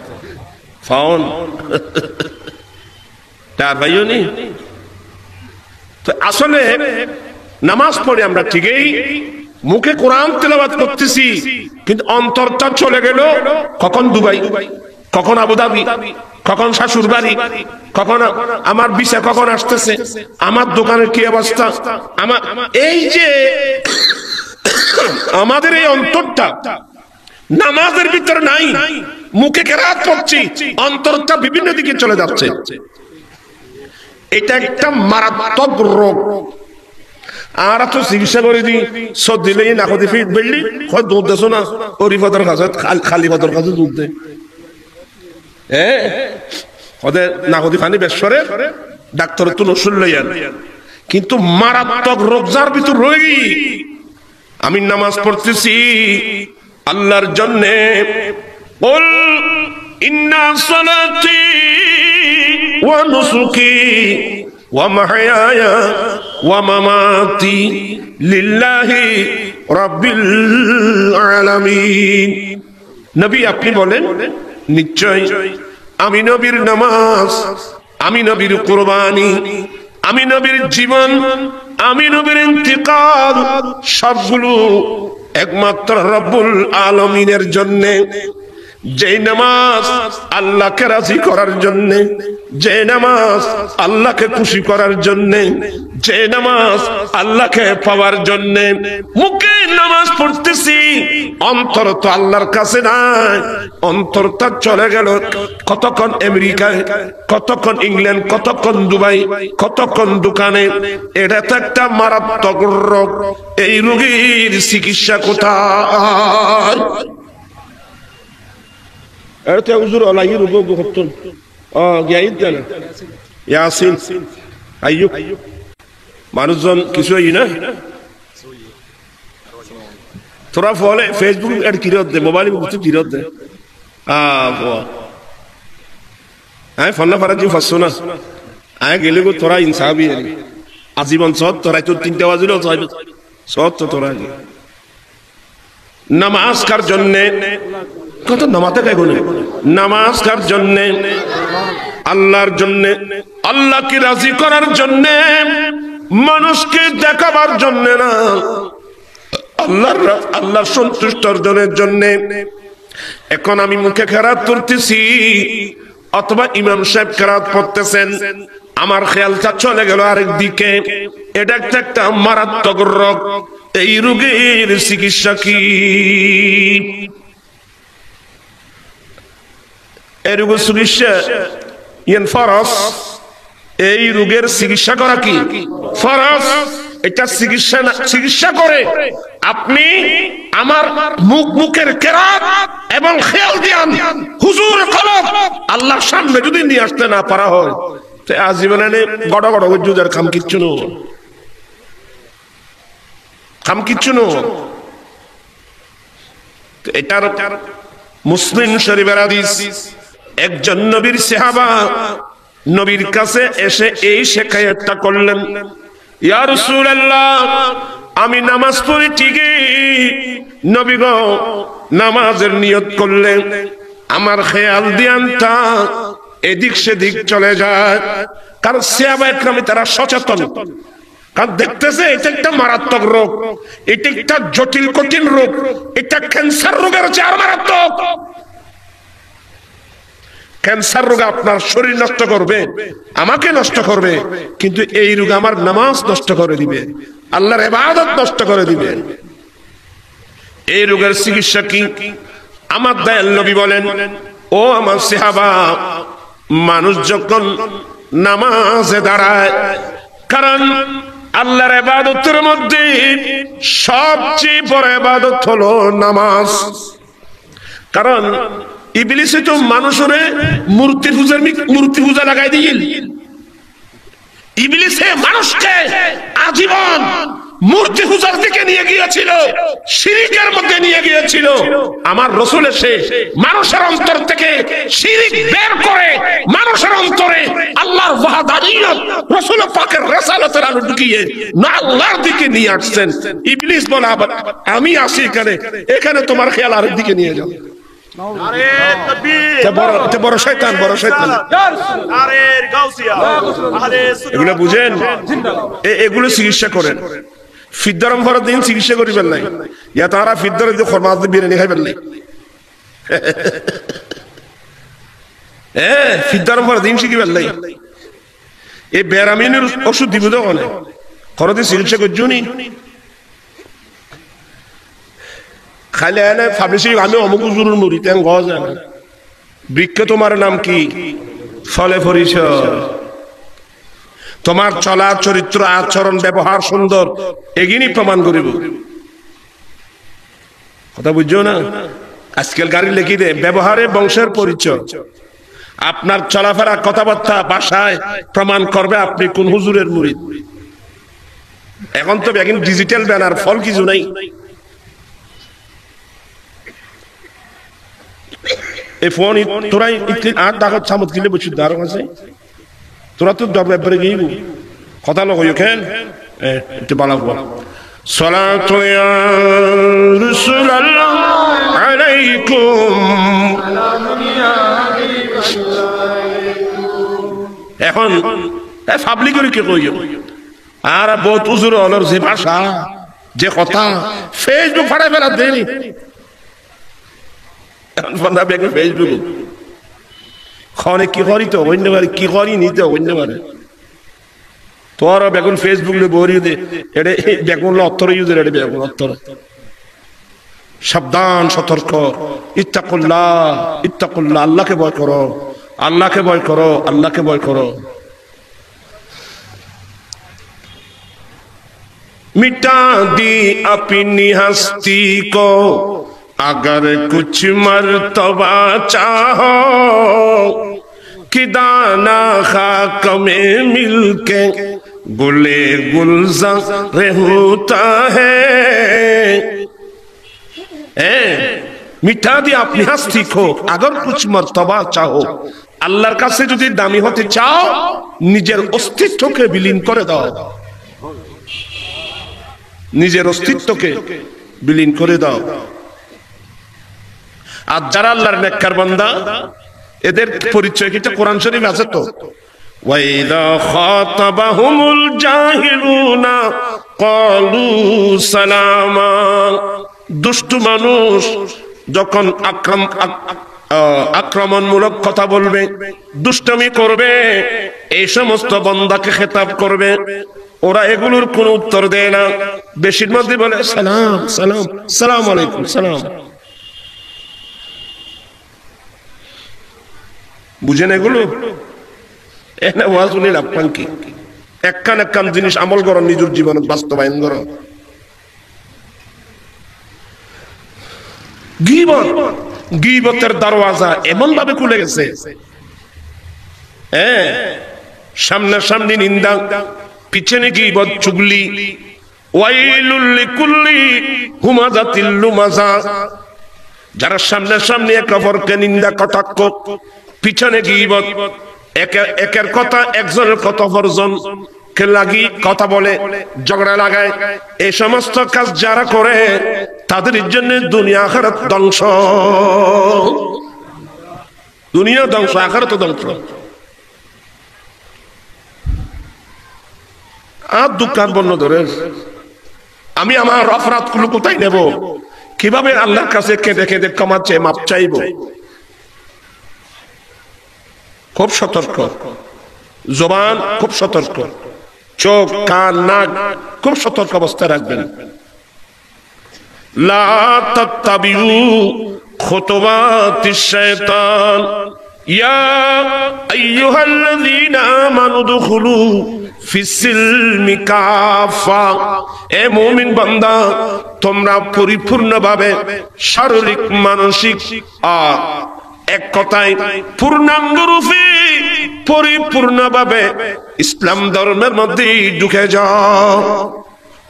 ফাউন্ড তার ভাইও নেই। তো আসলে নামাজ পড়ে আমরা ঠিকই মুখে কোরআন তেলাওয়াত করতেছি, কিন্তু অন্তরটা চলে গেল কখন দুবাই, কখন আবুধাবি, কখন শাশুর বাড়ি, কখন আমার ভিসা কখন আসতেছে, আমার দোকানের কি অবস্থা। আমার এই যে আমাদের এই অন্তরটা নামাজের ভিতরে নাই, মুখে কেরাত পড়ছি, অন্তরটা বিভিন্ন দিকে চলে যাচ্ছে। এটা একটা মারাত্মক রোগ। আর তো চিকিৎসা করে দিই সব দিলেই না কদি ফিট বেললি হয় দুধ দেছো না ওরি পদর কাছে খালি পদর কাছে দুধ দে ওদের না কদি ফানি বেশ্বরে ডাক্তারের তো নসুল লইয়ান। কিন্তু মারাত্মক রোগ যার ভিতর রোগী, আমি নামাজ পড়তেছি আল্লাহর জন্যে, বল ইন্না সালাতি ওয়া নুসুকি ওয়া মাহইয়ায়া ওয়া মামাতি লিল্লাহি রাব্বিল আলামিন। নবী আপনি বলেন নিশ্চয় আমি নবীর নামাজ, আমি নবীর কুরবানি, আমি নবীর জীবন, আমি নবীর ইন্তিকাল সবগুলো একমাত্র রব্বুল আলামিনের জন্য। যে নামাজ আল্লাহকে রাজি করার জন্য, যে নামাজ আল্লাহকে খুশি করার জন্য, যে নামাজ আল্লাহকে পাওয়ার জন্য মুখে নামাজ পড়তেছি, অন্তর তো আল্লাহর কাছে নাই। অন্তরটা চলে গেল কতক্ষণ আমেরিকায়, কতক্ষণ ইংল্যান্ড, কতক্ষণ দুবাই, কতক্ষণ দোকানে। এটা তো একটা মারাত্মক রোগ। এই রোগীর চিকিৎসা কোথায়? এতে হুজুর আলাইহি রুবু হতন গিয়াইদ জান ইয়াসিন আইয়ুব মানুষজন কিছু হই না। তোরা ফলে ফেসবুক এর কিরত দে, মোবাইল বুঝতে কিরত দে। আয় ফন্না ফারাজি ফাসছো না, আয় গেলে গো তোরা ইনসাফি আজীবন সৎ। তোরাই তোর 3টা বাজিল সৎ তো তোরা নামাজ কার জন্যে, কত নামাতে গাইব না, নামাজ কার জন্যে? আল্লাহর জন্যে, আল্লাহকে রাজি করার জন্যে, মানুষকে দেখাবার জন্যে না, আল্লাহর সন্তুষ্ট অর্জনের জন্যে। এখন আমি মুখে খেরাত করতেছি অথবা ইমাম সাহেব খেরাত পড়তেছেন, আমার খেয়ালটা চলে গেল আরেক দিকে। এটা একটা মারাত্মক রোগ। এই রোগের চিকিৎসা কি? এই রোগের চিকিৎসা ফরজ। এই রোগের চিকিৎসা করা কি ফরজ? এটা চিকিৎসা না, চিকিৎসা করে আপনি আমার মুখের কেরাত এবং খেয়াল দিয়ান হুজুর কলম আল্লাহর সামনে যদি নিয়ে আসতে না পারা হয়, তো আজীবনে গড় গড় গুজুদের কাম কিচ্ছু নো, কাম কিচ্ছু নো। এটার মুসলিম শরীফের হাদিস, একজন নবীর সাহাবা নবীর কাছে এসে এই শিকায়াতটা করলেন, ইয়া রাসূলুল্লাহ আমি নামাজ পড়ি ঠিকই, নবী গো নামাজের নিয়ত করলে আমার খেয়াল দিয়ানটা এদিক সেদিক চলে যায়। কারণ সাহাবায়ে কেরাম তারা সচেতন, কারণ দেখতেছে এটা একটা মারাত্মক রোগ, এটা একটা জটিল কঠিন রোগ, এটা ক্যান্সার রোগের চেয়ে আর মারাত্মক। ক্যান্সার রোগ আপনার শরীর নষ্ট করবে, আমাকে নষ্ট করবে, কিন্তু এই রোগ আমার নামাজ নষ্ট করে দিবে, আল্লাহর ইবাদত নষ্ট করে দিবে। এই রোগের চিকিৎসা কি? আমার দয়াল নবী বলেন, ও আমার সাহাবা, মানুষ যখন নামাজে দাঁড়ায়, কারণ আল্লাহর ইবাদতের মধ্যে সবচেয়ে বড় ইবাদত হলো নামাজ। কারণ ইবলিসে তো মানুষের মূর্তি পূজা লাগাই দিল। ইবলিসে মানুষকে আজীবন মূর্তি পূজার দিকে নিয়ে গিয়েছিল, শিরিকের মধ্যে নিয়ে গিয়েছিল। আমার রাসূল এসে মানুষের অন্তর থেকে শিরিক বের করে মানুষের অন্তরে আল্লাহর ওয়াহদানিয়ত, রাসূল পাকের রিসালাতের আলো ঢুকিয়ে না আল্লাহর দিকে নিয়ে আসছেন। ইবলিস বলে আমি আসি এখানে তোমার খেয়াল আরেক দিকে নিয়ে যাও। বড় শয়তান, বড় শয়তান। এগুলো বুঝেন, এগুলো চিকিৎসা করেন। ফিদ্দারম ভরার দিন চিকিৎসা করিবেন নাই, ইয়া তারা ফিদ্দারের দিন খরমাজ বিরিয়ানি খাইবেন নাই। ফিদ্দারম ভরার দিন শিখিবেন নাই। এই বেরামিনের ওষুধ দিব তখন খরচে চিকিৎসা করছো নি খাইলে এনে ভাবিছি আমি অমুক হুজুরের মুরিদ গজ বৃক্ষ। তোমার নাম কি? ফলে পরিচয়। তোমার চলা চরিত্র আচরণ ব্যবহার সুন্দর, এগিনি প্রমাণ করিব। কথা বুঝছো না? আজকাল গাড়ি লেখি দে ব্যবহারে বংশের পরিচয়। আপনার চলাফেরা কথাবার্তা ভাষায় প্রমাণ করবে আপনি কোন হুজুরের মুরিদ। এখন তো এখন ডিজিটাল ব্যানার, ফল কিছু নাই। এই ফোন তোরাই আর ডাকত সামত কিলে বসে দাঁড়ো আছে, তোরা তো ব্যাপারে গিয়ে কথা লোক কেন একটু বালাবো সালাতু ইয়া রাসূলুল্লাহ আলাইকুম। এখন পাবলিক কি কইও আর বহুত উজুর হলর যে ভাষা যে কথা ফেসবুক ফাড়াই ফেলা দেয়নি ফেসবুক খনে কি করি তো অন্যবারে কি করি নিতে অন্যবারে তোর বেগুন ফেসবুক বরি দে এটা বেগুন অত্তর ইউজের এটা বেগুন অত্তর সাবধান সতর্ক ইত্তাকুল্লাহ ইত্তাকুল্লাহ আল্লাহকে ভয় করো আল্লাহকে ভয় করো আল্লাহকে ভয় করো। मिटा दी अपनी हस्ती को अगर कुछ मर्तबा चाहो कि दाना खाक में मिलके गुले गुलज़ार होता है। मिटा दी अपनी हस्ती को अगर कुछ मर्तबा चाहो আল্লাহর কাছে যদি দামি হতে চাও নিজের অস্তিত্বকে বিলীন করে দাও নিজের অস্তিত্বকে বিলীন করে দাও। আর যারা আল্লাহর নেককার বান্দা এদের পরিচয় কিটা কোরআন শরীফ আছে তো ওয়াইদা খাতাবাহুমুল জাহিলুনা ক্বালু সালামা। দুষ্ট মানুষ যখন আক্রমণমূলক কথা বলবে দুষ্টমি করবে এই সমস্ত বান্দাকে খেতাব করবে ওরা এগুলোর কোন উত্তর দেয় না বেশির মধ্যে বলে সালাম সালাম সালাম আলাইকুম সালাম। বুঝেন এগুলো এনে ওয়াজ উনি লাভ কি একখান একখান জিনিস আমল করো নিজের জীবনে বাস্তবায়ন করো। গীবত গীবতের দরওয়াজা এমন ভাবে খুলে গেছে সামনাসামনি নিন্দা পিছনে গীবত চুগলি ওয়াইলুল লিকুল্লি হুমাযাতিল লুমাযা। যারা সামনাসামনি একে অপরকে নিন্দা কটাক্ষ পিছনে গীবত একের কথা একজনের কথা অপরজন কে লাগি কথা বলে ঝগড়া লাগায় এই সমস্ত কাজ যারা করে তাদের জন্য দুনিয়া আখিরাত ধ্বংস দুনিয়া ধ্বংস আখিরাত ধ্বংস। আর দোকান বন্ধ ধরে আমি আমার অপরাধ গুলো কোথায় নেব কিভাবে আল্লাহর কাছে কেঁদে কেঁদে ক্ষমা চেয়ে মাপ চাইব। খুব সতর্ক জবান খুব সতর্ক চোখ কান নাক খুব সতর্ক অবস্থায় রাখবেন। লা তাত্তাবিউ খুতুওয়াতিশ শায়তান ইয়া আইয়ুহাল্লাযীনা আমানু দুখুলু ফিসসিলমি কাফা। এ মুমিন বান্দা তোমরা পরিপূর্ণভাবে শারীরিক মানসিক এক কথায় পূর্ণাঙ্গ রূপে পরিপূর্ণভাবে ইসলাম ধর্মের মধ্যে ঢুকে যাও।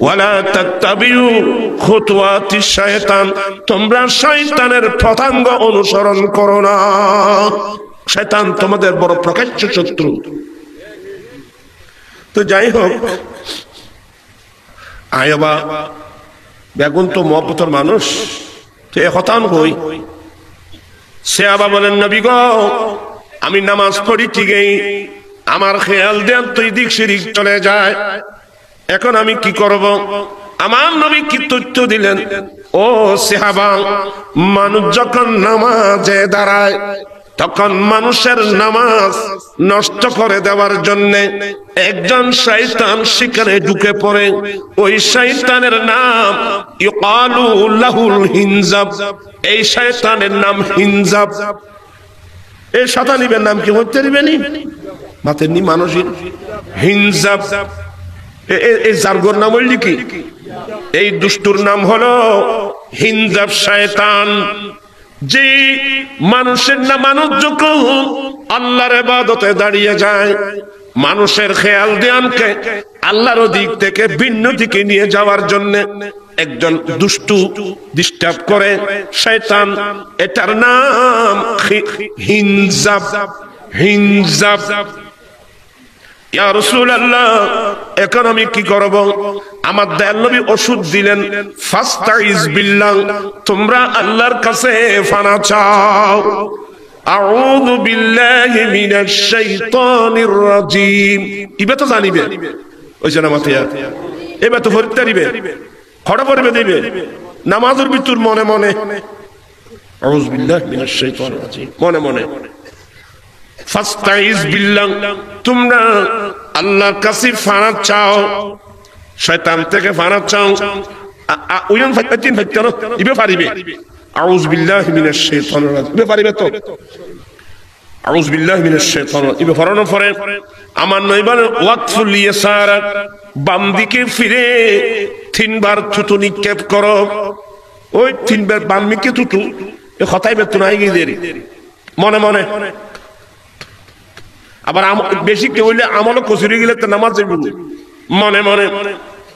ওয়ালা তাত্তাবিউ খুতুওয়াতিশ শায়তান তোমরা শয়তানের পথাঙ্গ অনুসরণ করো না। শয়তান তোমাদের বড় প্রকাশ্য শত্রু। তো যাই হোক আয়বা বেগুন তো মহব্বতের মানুষ তো এ হতান হই সে আবার বলেন নবী গো আমি নামাজ পড়ি ঠিকই আমার খেয়াল দেন তুই দিক সেদিক চলে যায় এখন আমি কি করব। আমার নবী কি তথ্য দিলেন ও সাহাবা মানুষ যখন নামাজে দাঁড়ায় তখন মানুষের নামাজ নষ্ট করে দেওয়ার জন্য একজন শয়তান সেখানে ঢুকে পড়ে। ওই শয়তানের নাম ইউকালু লাহুল হিনজাব। এই শয়তানের নাম হিনজাব। এই শয়তানের নাম কি হতে পারবেনি মাতেনি মানুষের হিনজাব। এই জারগোর নাম হইল কি এই দুষ্টুর নাম হলো হিনজাব শয়তান। যে মানুষের না মানুষ যখন আল্লাহর ইবাদতে দাঁড়িয়ে যায় মানুষের খেয়াল ধ্যানকে আল্লাহর দিক থেকে ভিন্ন দিকে নিয়ে যাওয়ার জন্য একজন দুষ্টু ডিস্টার্ব করে শয়তান। এটার নাম হিনজাব। হিনজাব ইয়া রাসূলুল্লাহ এখন আমি কি করব? আমার দয়াল নবী ওষুধ দিলেন, ফাস্তাইজ বিল্লাহ, তোমরা আল্লাহর কাছে পানা চাও। আউযু বিল্লাহি মিনাশ শাইতানির রাজিম। ইবে তো জানিবে ওই জানা মাতিয়া, এবে তো ফরিতে দিবে, খড়া পড়বে দিবে নামাজের ভিতর মনে মনে আউযু বিল্লাহি মিনাশ শাইতানির রাজিম, মনে মনে ফাস্তাইজ বিল্লাহ, তোমরা আল্লাহর কাছে পানা চাও, শয়তান থেকে পানা চাও। ওইন ফাইতিন ফাইতানো ইবে পারিবে। আউযু বিল্লাহি মিনাশ শাইতানির রাজিম ইবে পারিবে তো? আউযু বিল্লাহি মিনাশ শাইতানির ইবে ফরানো পরে আমার নইবার ওয়াকফুল ইয়াসার, বাম দিকে ফিরে তিনবার থুতু নিক্ষেপ করো। ওই তিনবার বাম দিকে থুতু, এ কথাই বেতু নাই গিয়ে মনে মনে। আবার বেশি কেউ হইলে আমলও কচুরি গেলে তো নামাজ মনে মনে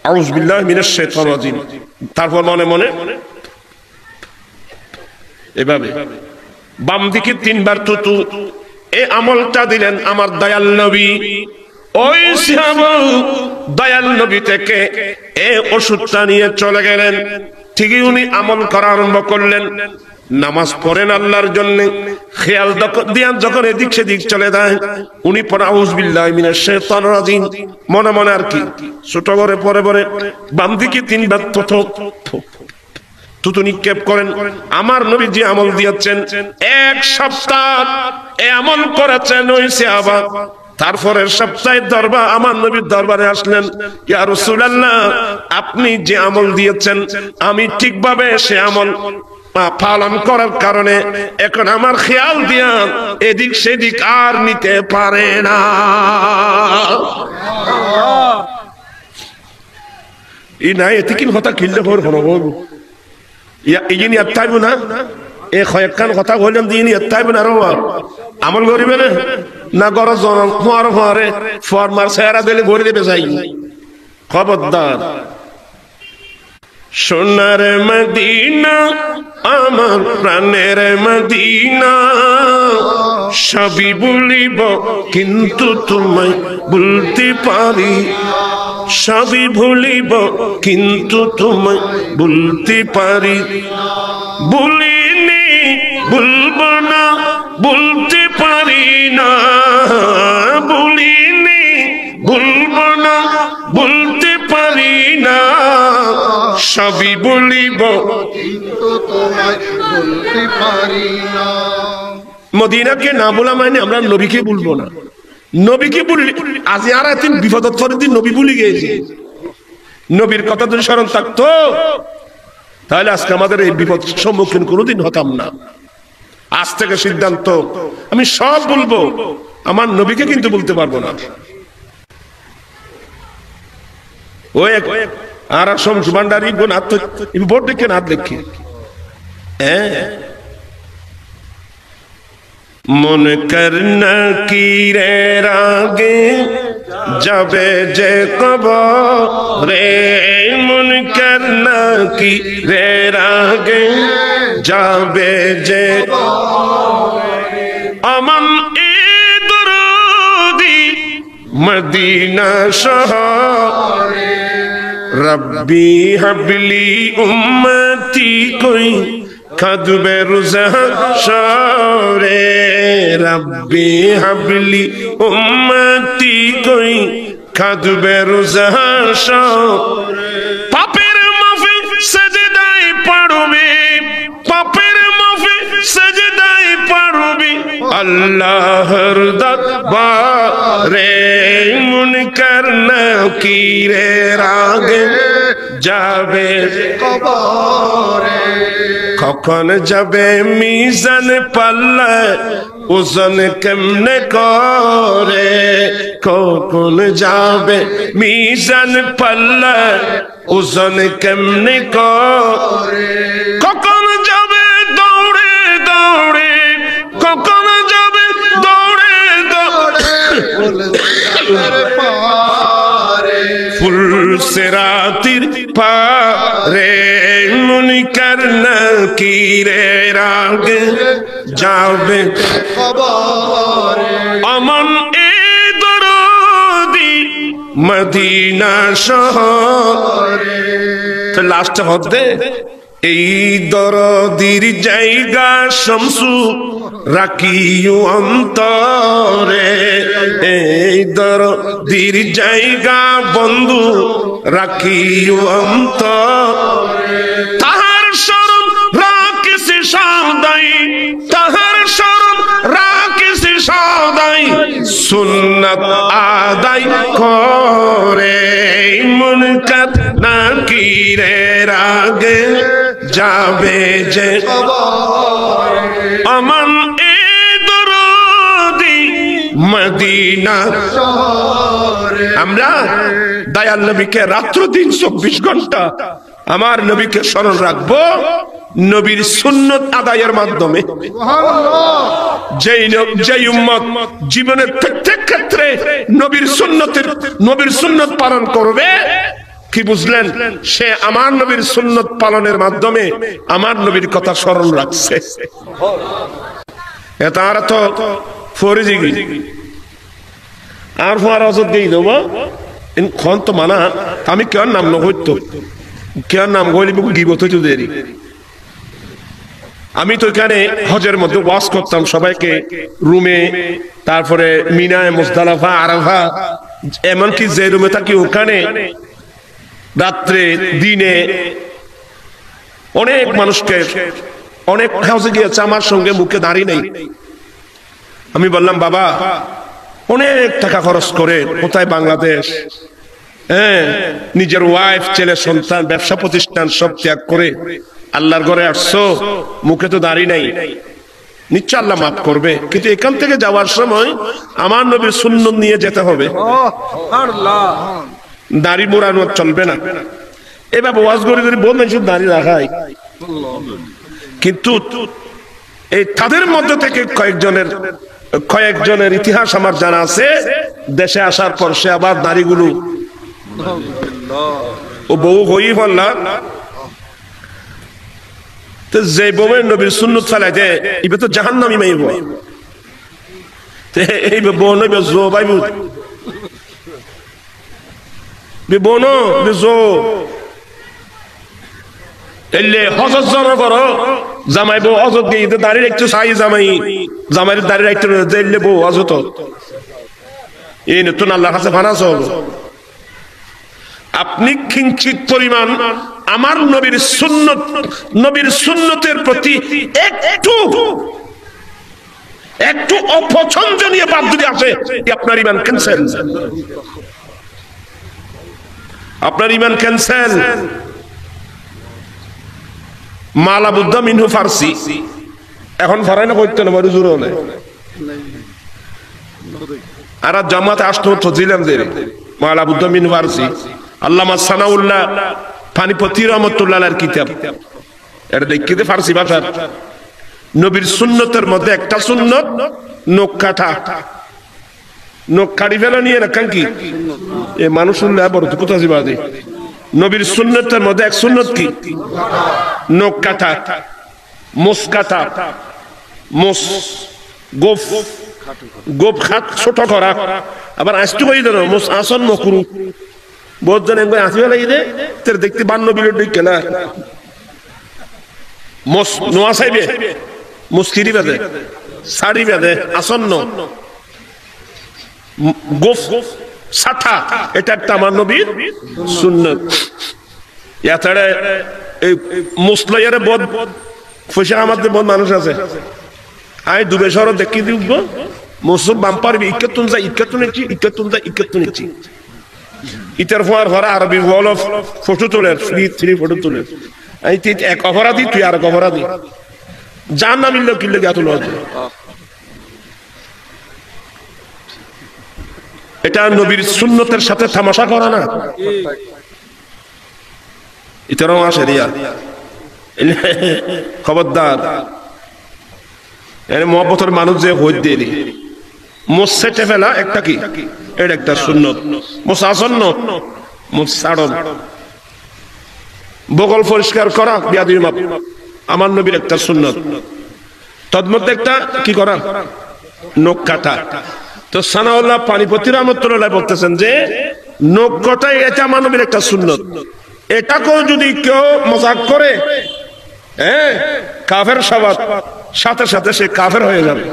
আউযু বিল্লাহি মিনাশ শাইতানির রাজিম, তারপর মনে মনে এভাবে বাম দিকে তিনবার থুতু। এই আমলটা দিলেন আমার দয়াল নবী। ওই সাহাবা দয়াল নবী থেকে এই ওষুধটা নিয়ে চলে গেলেন। ঠিকই উনি আমল করা আরম্ভ করলেন, নামাজ পড়েন আল্লাহর জন্য, খেয়াল দিয়া যখন এদিক সেদিক চলে যায় উনি পড়ে আউযু বিল্লাহি মিনাশ শাইতানির রাজিম মনে মনে। আর কি ছোট করে পরে পরে বাম দিকে তিনবার থুতু নিক্ষেপ করেন। আমার নবী যে আমল দিয়েছেন, এক সপ্তাহ এ আমল করেছেন ওই সাহাবা। তারপরের সপ্তাহে দরবার আমার নবীর দরবারে আসলেন, ইয়া রাসূলুল্লাহ, আপনি যে আমল দিয়েছেন আমি ঠিকভাবে সে আমল পালন করার কারণে এখন আমার খেয়াল দিয়া এদিক সেদিক আর নিতে পারে না। ই নাই এতে কি কথা কিনলে ভোর হলো ইনি এত্তাইব না, এ কয়েকখান কথা বললাম দিয়ে এত্তাইব না। রো আমল করিবে না না গর জন ফর ফরে ফরমার সেরা দিলে ভরে দেবে যাই। খবরদার। সোনার মদিনা আমার প্রাণের মদিনা, সবই ভুলিব কিন্তু তোমায় ভুলতে পারি, সবই ভুলিব কিন্তু তোমায় ভুলতে পারি। ভুলিনি ভুলব না ভুলতে পারি না, ভুলিনি ভুলব না ভুলতে পারি না, সবই ভুলিব কিন্তু তোমায় ভুলতে পারি না। মদিনাকে না বলা মানে আমরা নবীকে ভুলবো না। নবীকে ভুলি আজ আর একদিন বিপদত পরের দিন নবী ভুলে গিয়েছে। নবীর কথা যদি স্মরণ থাকতো তাহলে আজকে আমাদের এই বিপদ সম্মুখীন কোনোদিন হতাম না। আজ থেকে সিদ্ধান্ত আমি সব বলবো, আমার নবীকে কিন্তু বলতে পারবো না। ওই আর শমস ভান্ডারী বোর্ড দেখে নাথ লেখে মন করনা কি রে রাগে যাবে যে কবরে, মন করনা কি রে রাগে যাবে যে আমন এ দরদি মদিনা শহরে, রব্বি হাবলি উম্মতি কোই কাঁদবে রোজা শরে, রব্বি হাবলি উম্মতি কোই কাঁদবে রোজা শরে। পাপের মাফি সেজদায় পড়বে, পাপের মাফি সেজদায় পড়বে আল্লাহর দরবারে, মুনকার নাকিরের আগে যাবে কবরে। কখন যাবে মিজান পাল্লা ওজন কেমনে করে, কখন যাবে মিজান পাল্লা ওজন কেমনে করে, কখন যাবে দৌড়ে দৌড়ে, কখন যাবে দৌড়ে দৌড়ে ফুল সেরাতির পারে, মুনকার নাকিরের আগে যাবে কবরে। অমন এ দরদি মদিনা শহরে। তো লাস্টে হতে এই দরদির জায়গা শামসু রাখিও অন্তরে, এই দরদির জায়গা বন্ধু রাখিও অন্তরে। তাহার শরণ রাখিসি সদাই, তাহার শরণ রাখিসি সদাই, সুন্নাত আদায় করে। মুনকার নাকিরের আগে যাবে যে আমান এ দরদি মদিনা। আমরা দয়াল নবীকে রাত্র দিন 24 ঘন্টা আমার নবীকে স্মরণ রাখবো নবীর সুন্নত আদায়ের মাধ্যমে। যেই উম্মত জীবনের প্রত্যেক ক্ষেত্রে নবীর সুন্নত পালন করবে, কি বুঝলেন, সে আমার নবীর সুন্নত পালনের মাধ্যমে আমার নবীর কথা স্মরণ রাখছে। তারা তো ফরিজি আর ফোয়ার অজত দিয়ে দেবো খন তো মানা। আমি কেউ নাম নহইতো, কেউ নাম গলি গিবত হইতো দেরি। আমি তো এখানে হজের মধ্যে ওয়াজ করতাম সবাইকে, রুমে, তারপরে মিনায়, মুজদালিফা, আরাফা, এমনকি যে রুমে থাকি ওখানে রাত্রে দিনে অনেক মানুষকে, অনেক হাউসে গিয়েছে আমার সঙ্গে, মুখে দাঁড়িয়ে নেই। আমি বললাম বাবা অনেক টাকা খরচ করে কোথায় বাংলাদেশ, হ্যাঁ, নিজের ওয়াইফ, ছেলে, সন্তান, ব্যবসা প্রতিষ্ঠান সব ত্যাগ করে আল্লাহর ঘরে আসছো, মুখে তো দাঁড়িয়ে নাই, নিশ্চয় আল্লাহ মাফ করবে। কিন্তু এখান থেকে যাওয়ার সময় আমার নবীর সুন্নত নিয়ে যেতে হবে, দাড়ি মোড়ানো চলবে না। এবার ওয়াজ করে করে বল মানুষ দাড়ি রাখাই, কিন্তু এই তাদের মধ্যে থেকে কয়েকজনের ইতিহাস আমার জানা আছে। দেশে আসার পর সে আবার দাড়িগুলো ও বউ হই বললা, যে বউয়ের নবীর সুন্নত ফেলাই দে এবার তো জাহান্নামী মাইব, এই বউ নইবে জো বাইব বোনো জো এলে হজত জন করো জামাই বউ অজত গিয়ে দাঁড়িয়ে রাখতো, সাই জামাইয়ের দাঁড়িয়ে রাখতে এলে বউ অজত এই নতুন আল্লাহর কাছে ফানাস হলো। আপনি কিঞ্চিত পরিমাণ আমার নবীর সুন্নতের প্রতি একটু অপছন্দনীয় বাদ যদি আসে, আপনার ইমান ক্যান্সেল, আপনার ইমান ক্যান্সেল। মালা বুদ্ধা মিনহু ফার্সি এখন ফরাই না করতে না বড় জোর হলে আর জামাতে আসতো জিলাম দেরে মালা বুদ্ধা মিনহু ফার্সি আল্লামা সানাউল্লাহ পানিপতি রহমতুল্লাহর কিতাব, এটা দেখিতে ফার্সি ভাষার। নবীর সুন্নতের মধ্যে একটা সুন্নত নখ কাটা, নখ কাটি ফেলা নিয়ে না কাঙ্কি এ মানুষ বড় তো কোথায় বাদে। নবীর সুন্নতের মধ্যে এক সুন্নত কি নখ কাটা, মোস কাটা, মোস গোপ খাট ছোট করা, আবার আসতে হয়ে দেন মোস আসন মকরু বহুত জন একবার আসবে লাগি দে তোর দেখতে 52 বিলিয়ন দিকে না মোস নোয়া চাইবে, মুস্কিরি বেদে, শাড়ি বেদে, আসন্ন গোফ সাঠা, এটা একটা আমার নবীর সুন্নত। এছাড়া এই মুসলাইয়ারে বদ পয়সা আমাদের বদ মানুষ আছে, আই দুবে শহর দেখি দিব মুসুব বাম্পার ইকেতুন যা ইকেতুন নিচ্ছি, ইকেতুন যা ইকেতুন নিচ্ছি, ইটার ফোয়ার ভরা আরবি বল ফটো তোলে, ফ্রি ফটো তোলে। আমি এক অপরাধী, তুই আর এক অপরাধী, যার না মিললে কিনলে গা তুলো। এটা নবীর সুন্নতের সাথে তামাশা করা না, এটারও আসে রিয়া। খবরদার, মহব্বতের মানুষ যে হইত দেরি মোসেটে ফেলা একটা কি, এটা একটা সুন্নত। মোসাসন্ন মোসাড়ন বগল পরিষ্কার করা বিয়াদির মাপ আমার নবীর একটা সুন্নত। তন্মধ্যে একটা কি করা নখ কাটা। তো সানাউল্লাহ পানিপতি রহমতুল্লাহ বলতেছেন যে নখ কটাই এটা আমার নবীর একটা সুন্নত। এটাকেও যদি কেউ মজাক করে, হ্যাঁ, কাফের সবার সাথে সাথে সে কাফের হয়ে যাবে।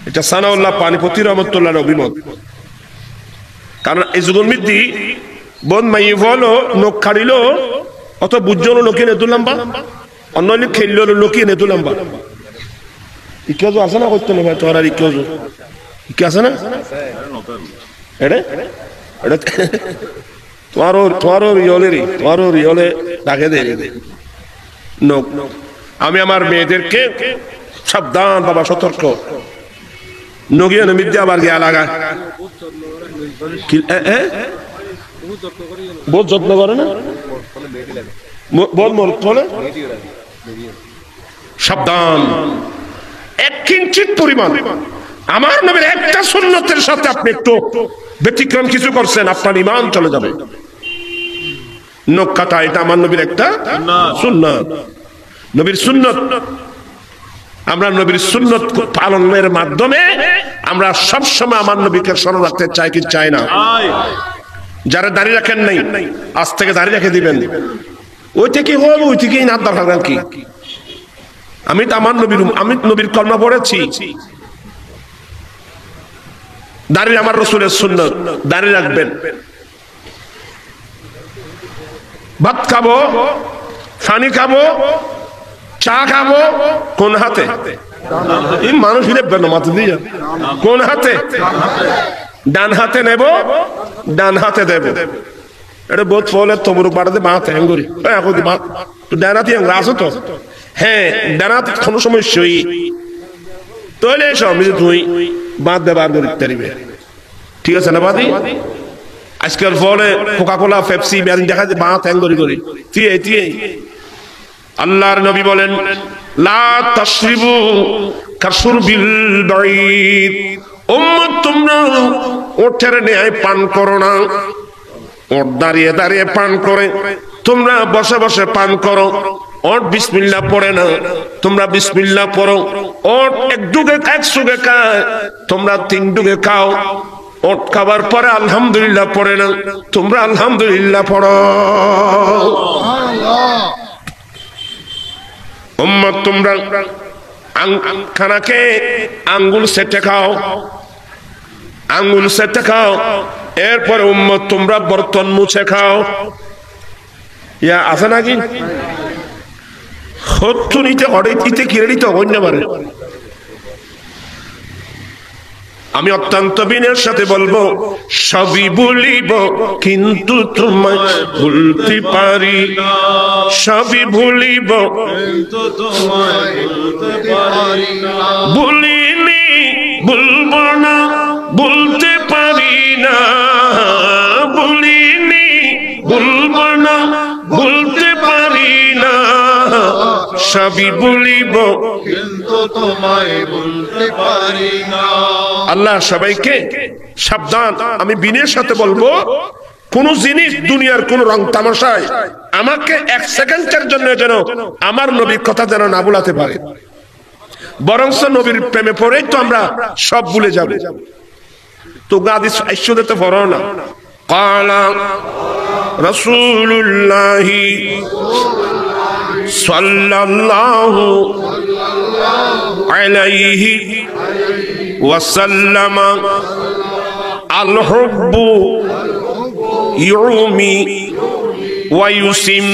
এটা সানাউল্লাহ পানিপতি রহমতুল্লাহর অভিমত। কারণ এই যুগের মধ্যে বন মাই হলো নখ খাড়িল অত বুঝল লোকে নেতুলাম বা অন্য খেলল লোকে নেতুলাম বা ইকেজ আছে না করতে নেবে তোর আর ইকেজ ইকে আছে না এটা এটা তোমারও রিয়লেরই তোমারও রিয়লে ডাকে দে নখ। আমি আমার মেয়েদেরকে সাবধান বাবা, সতর্ক, নগিয়ে নমিদ্যে আবার গিয়া লাগা বহুত যত্ন করে না, বহুত মরত বলে সাবধান। এক কিঞ্চিত পরিমাণ আমার নবীর একটা সুন্নতের সাথে আপনি একটু ব্যতিক্রম কিছু করছেন, আপনার ঈমান চলে যাবে। নখ কাটা এটা আমার নবীর একটা সুন্নত, নবীর সুন্নত। আমরা নবীর সুন্নত পালনের মাধ্যমে আমরা সবসময় আমার নবীকে স্মরণ রাখতে চাই কি চাই না? যারা দাঁড়িয়ে রাখেন নাই আজ থেকে দাঁড়িয়ে রেখে দিবেন। ওই থেকে হল ওই থেকেই না দরকার কি? আমি তো আমার নবীর, আমি নবীর কলমা পড়েছি। দাঁড়িয়ে আমার রসুলের সুন্নত, দাঁড়িয়ে রাখবেন। ভাত খাবো, পানি খাবো, চা খাবো কোন হাতে? এই মানুষ মাথা দিয়ে কোন হাতে? ডান হাতে নেব, ডান হাতে দেব। এটা বহুত ফলে তোমার বাড়াতে বাঁ হ্যাং করি ডান হাতে আসো তো। হ্যাঁ, ডান হাতে কোনো সময় সই তৈলে সব তুই বাঁধ দেবার করতে পারিবে, ঠিক আছে না বাদি? আজকাল ফলে কোকা কোলা পেপসি দেখা যায় বাঁ হ্যাং করি করি তিয়ে তিয়ে। আল্লাহর নবী বলেন লা তাশরিবু কাশুরবিল বাঈদ, উম্মত তোমরা ওঠের ন্যায় পান করো না। ওঠ দাঁড়িয়ে দাঁড়িয়ে পান করে, তোমরা বসে বসে পান করো। ওঠ বিসমিল্লাহ পড়ে না, তোমরা বিসমিল্লাহ পড়ো। ওঠ এক ডুগে এক সুগে খায়, তোমরা তিন ডুগে খাও। ওঠ খাবার পরে আলহামদুলিল্লাহ পড়ে না, তোমরা আলহামদুলিল্লাহ পড়ো। উম্মত তোমরা খানাকে আঙ্গুল সেটে খাও, আঙ্গুল সেটে খাও। এরপরে উম্মত তোমরা বর্তন মুছে খাও। ইয়া আছে নাকি? হত্যু নিতে অডিতে কিনে নিতে অন্য পারে। আমি অত্যন্ত বিনয়ের সাথে বলবো, সবই ভুলিব কিন্তু তোমায় ভুলতে পারি না। সবই ভুলিব কিন্তু তোমায় ভুলতে পারি না। ভুলিনি ভুলবো না, ভুলতে পারি না। ভুলিনি ভুলবো না, ভুলতে পারি না। সবই ভুলিব কিন্তু তোমায় ভুলতে পারি না। আল্লাহ সবাইকে সাবধান। আমি বিনয়ের সাথে বলবো, কোন জিনিস দুনিয়ার কোন রং তামাশায় আমাকে এক সেকেন্ডের জন্য যেন আমার নবীর কথা যেন না ভুলাতে পারে। বরংস নবীর প্রেমে পড়েই তো আমরা সব ভুলে যাব। তো গাদি আইসতে পড়ো না। কালা রাসূলুল্লাহি সাল্লাল্লাহু আলাইহি ওয়াসাল্লাম আল হুব্বু ইউমি ওয়া ইউসিম।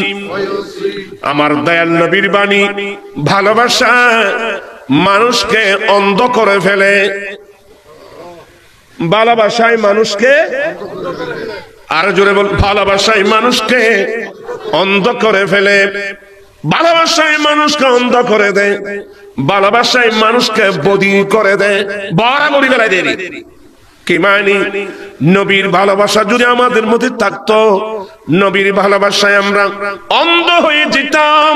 আমার দয়াল নবীর বাণী, ভালোবাসা মানুষকে অন্ধ করে ফেলে। ভালোবাসায় মানুষকে, আর জোরে বল, ভালোবাসায় মানুষকে অন্ধ করে ফেলে। ভালোবাসায় মানুষকে অন্ধ করে দেয়, ভালোবাসায় মানুষকে বদী করে দেয়, বরাবরই বেলায় দেরি। কি মানি? নবীর ভালোবাসা যদি আমাদের মধ্যে থাকতো, নবীর ভালোবাসায় আমরা অন্ধ হয়ে যেতাম।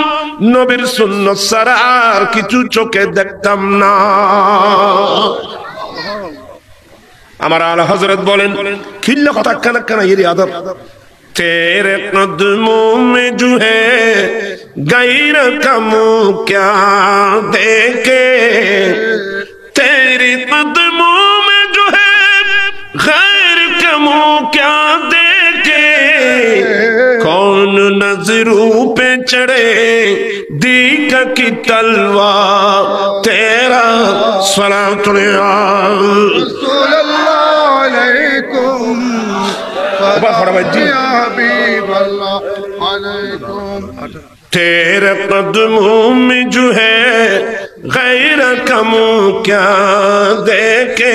নবীর সুন্নাত ছাড়া আর কিছু চোখে দেখতাম না। আমার আলা হযরত বলেন, খিল্লা কথা কানা কানা ইরি আদব। तेरे कदमों में जो है गैर का मुँह क्या देखे। तेरे कदमों में जो है गैर का नजरों पे चढ़े दीक की तलवार तेरा सलाम तेरे कदमों में जो है गैर कमो क्या देखे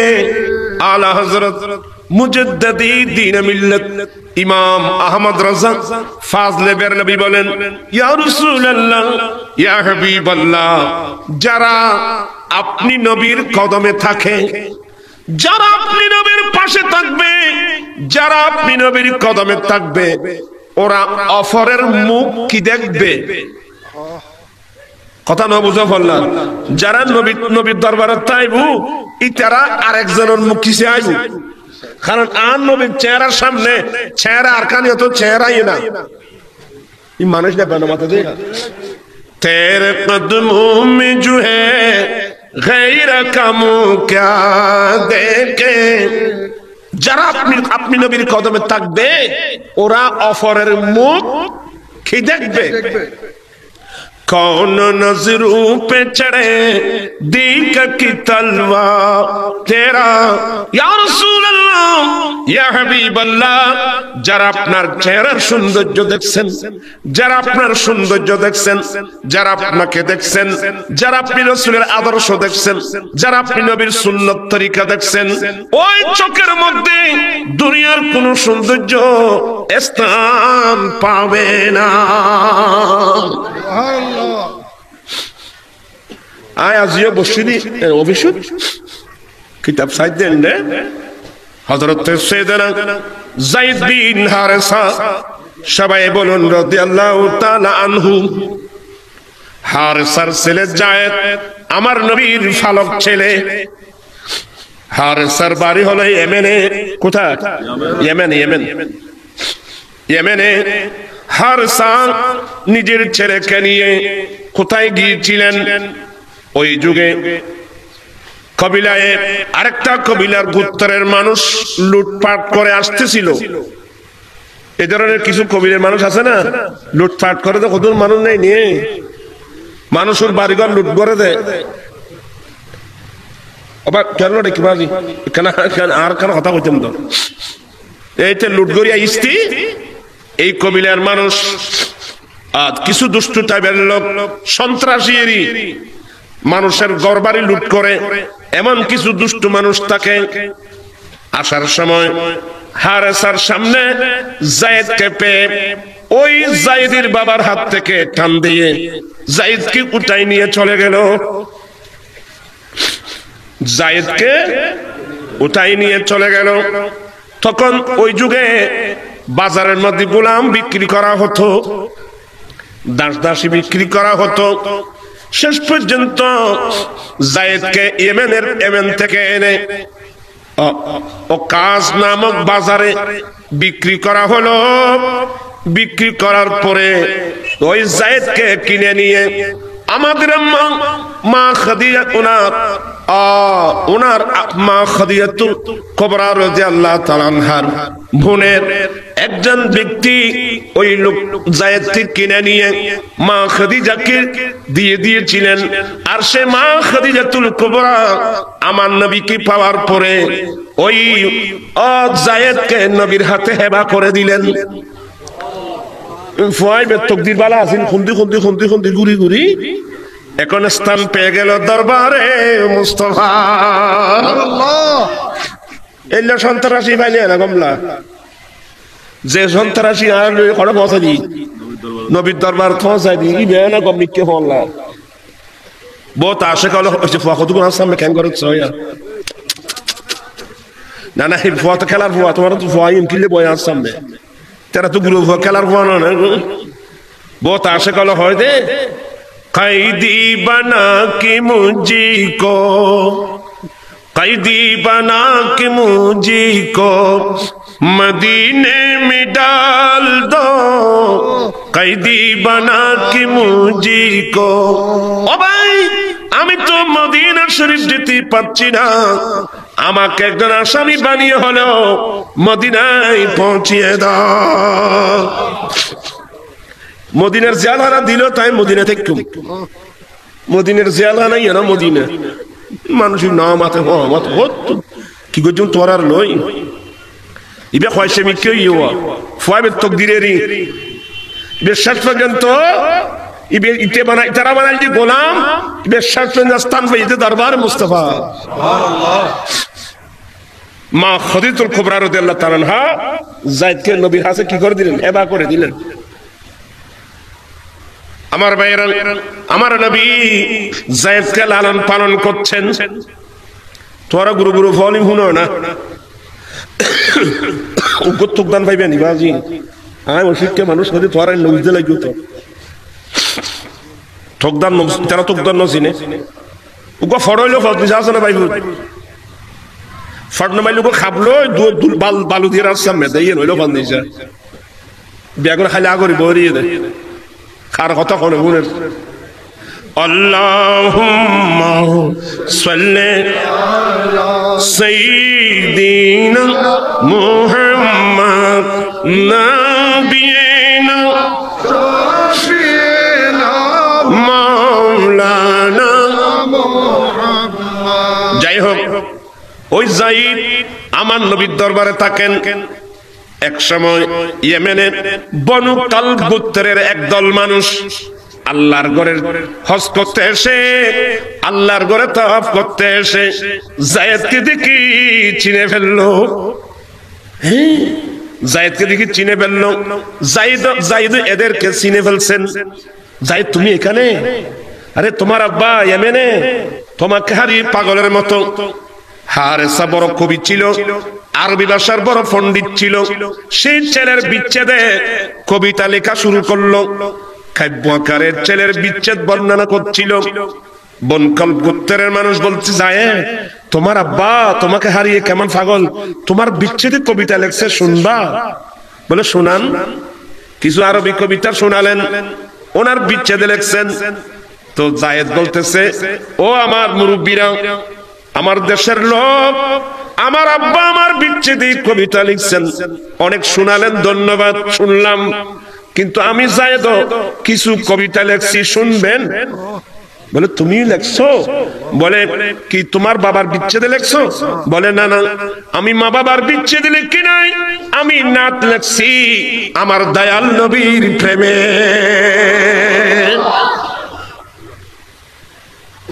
आला हजरत मुजद्दिदी दीन मिल्लत इमाम अहमद रज़ा फाज़ले बेरलवी बोलेन या रसूलल्लाह या हबीबल्लाह যারা আপনি নবীর কদমে থাকে যারা আপনি নবীর পাশে থাকবে যারা আপনি নবীর কদমে থাকবে ওরা অফরের মুখ কি দেখবে কথা না বুঝা বললাম যারা নবীর দরবারে তাইবু ইতারা আরেকজনের মুখ কিসে আইবু কারণ আর নবীর চেহারার সামনে চেহারা আর কানি তো চেহারাই না এই মানুষ না বানা মাথা দিয়ে तेरे कदमों में जो है गैर कमो क्या देखे যারা আপনি নবীর কদমে থাকবে ওরা অফরের মুখ কি দেখবে कौन नजरों पे चढ़े दीक की तलवार तेरा या रसूल अल्लाह या हबीब अल्लाह যারা আপনার চেহারার সৌন্দর্য দেখছেন যারা আপনার সৌন্দর্য দেখছেন যারা আপনাকে দেখছেন যারা আপনি রাসূলের আদর্শ দেখছেন যারা আপনি নবীর সুন্নাত তরিকা দেখছেন ওই চোখের মধ্যে দুনিয়ার কোন সৌন্দর্য স্থান পাবে না আয় আজিও বসিনি অভিষেক কিতাব সাইড দেন রে হযরত সাইয়েদনা যায়েদ বিন হারেসা সবাই বলুন রাদিয়াল্লাহু তাআলা আনহু হারেসার ছেলে যায়েদ আমার নবীর ফালক ছেলে হারেসার বাড়ি হলো ইয়েমেনে কোথায় ইয়েমেনে হারেসা নিজের ছেলেকে নিয়ে কোথায় গিয়েছিলেন ওই যুগে কবিলায় আরেকটা কবিলার গোত্রের মানুষ লুটপাট করে আসতেছিল এই ধরনের কিছু কবিলের মানুষ আছে না লুটপাট করে তো কত মানুষ নেই নিয়ে মানুষের বাড়িঘর লুট করে দেয় আবার কেন কি বাজি কেন আর কেন কথা কইতাম তো এইতে লুট করিয়া ইস্তি এই কবিলার মানুষ কিছু দুষ্ট টাইপের লোক সন্ত্রাসী মানুষের ঘরবাড়ি লুট করে এমন কিছু দুষ্ট মানুষ তাকে আসার সময় হারেসার সামনে যায়েদকে পেয়ে ওই যায়েদের বাবার হাত থেকে টান দিয়ে যায়েদকে উঠাই নিয়ে চলে গেল যায়েদকে উঠাই নিয়ে চলে গেল তখন ওই যুগে বাজারের মধ্যে গোলাম বিক্রি করা হতো দাসদাসী বিক্রি করা হতো শেষ পর্যন্ত যায়েদকে ইয়েমেন থেকে এনে ওকাজ নামক বাজারে বিক্রি করা হলো বিক্রি করার পরে ওই যায়েদকে কিনে নিয়ে আমাদের মা খাদিজা ওনার মা খাদিজাতুল কুবরা রাদিয়াল্লাহু তাআলা আনহার বোনের একজন ব্যক্তি ওই লোক যায়েদকে কিনে নিয়ে মা খাদিজাকে দিয়ে দিয়েছিলেন আর সে মা খাদিজাতুল কুবরা আমার নবীকে পাওয়ার পরে ওই যায়েদকে নবীর হাতে হেবা করে দিলেন ফুয়াইবে তকদির বালা আছেন খুন্দি ঘুরি এখন স্থান পেয়ে গেল দরবারে মুস্তাফা এলা সন্ত্রাসী পাইলে না কমলা যে সন্ত্রাসী আর করে পৌঁছা দি নবীর দরবার পৌঁছাই দি ই বেনা কম নিকে ফল্লা বহুত আশা কল হচ্ছে ফুয়া কত কোন সামনে কেন করে ছয়া না না ফুয়া তো খেলার ফুয়া তোমার তো ফুয়া ইন কিলে বয় সামনে तेरा तो गुरु খেলার ফুয়া না বহুত আশা কল হয় দে कैदी बना के मुझको कैदी बना के मुझको मदीने में डाल दो कैदी बना के मुझको ओ भाई আমি তো মদিনা শরীফ যেতে পারছি না আমাকে একজন আসামি বানিয়ে হলো মদিনায় পৌঁছিয়ে দাও মদিনার জিয়ালারা দিল তাই মদিনা থেকে মদিনার জিয়ালা নাই না মদিনা মানুষের নাম আছে হত হত কি করছুন তোর আর লই ইবে খয়সে মি কেউ ইয়া ফুয়াবে তকদিরেরি ইবে শেষ পর্যন্ত ইবে ইতে বানাই তারা বানাই যে গোলাম ইবে শেষ পর্যন্ত স্থান পাইতে দরবার মুস্তাফা সুবহানাল্লাহ মা খাদিজাতুল কুবরা রাদিয়াল্লাহু তাআলা আনহা যায়েদকে নবীর কাছে কি করে দিলেন হেবা করে দিলেন আমার ভাইরা আমার নবী যায়েদকে লালন পালন করছেন তোরা গুরু গুরু ফলিম হুনো না উগতুক দান পাইবে নি বাজি আয় ওষুধকে মানুষ হতে তোরা নজদে লাগিও তো ঠকদান তারা ঠকদান নছিনে উগো ফড়ইলো ফদি যাস না ভাইবু ফড়ন মাইলুগো খাবলো দুল বালু দিয়ে রাস্তা মেদাইয়ে নইলো বান্দিছা বেগর খালি আগরি বরিয়ে দে কার কথা কোন গুণের আল্লাহুম্মা সাল্লি আলা সাইয়্যিদিনা মুহাম্মদ নাবিয়িনা শাফিনা মাওলানা মুহাম্মদ যাই হোক ওই যায়েদ আমার নবীর দরবারে থাকেন এক সময় ইয়েমেনের বনু কালব গোত্রের একদল মানুষ আল্লাহর ঘরের হজ করতে এসে আল্লাহর ঘরে তাওয়াফ করতে এসে যায়েদকে দেখি চিনে ফেললো যায়েদকে দেখি চিনে ফেললো যায়েদ এদেরকে চিনে ফেলছেন যায়েদ তুমি এখানে আরে তোমার আব্বা ইয়েমেনে তোমাকে হারিয়ে পাগলের মতো হারেসা বড় কবি ছিল আরবি ভাষার বড় পণ্ডিত ছিল সেই ছেলের বিচ্ছেদে কবিতা লেখা শুরু করলো কাব্য আকারে ছেলের বিচ্ছেদ বর্ণনা করছিল বনকাল গোত্রের মানুষ বলছে যায় তোমার আব্বা তোমাকে হারিয়ে কেমন পাগল তোমার বিচ্ছেদে কবিতা লেখছে শুনবা বলে শোনান কিছু আরবি কবিতা শোনালেন ওনার বিচ্ছেদে লেখছেন তো যায়েদ বলতেছে ও আমার মুরব্বীরা আমার দেশের লোক আমার আব্বা আমার বিচ্ছেদে কবিতা লিখছেন অনেক শোনালেন ধন্যবাদ শুনলাম কিন্তু আমি যায়েদ কিছু কবিতা লেখছি শুনবেন বলে তুমি লেখছো বলে কি তোমার বাবার বিচ্ছেদে লেখছো বলে না না আমি মা বাবার বিচ্ছেদে লিখি নাই আমি নাত লেখছি আমার দয়াল নবীর প্রেমে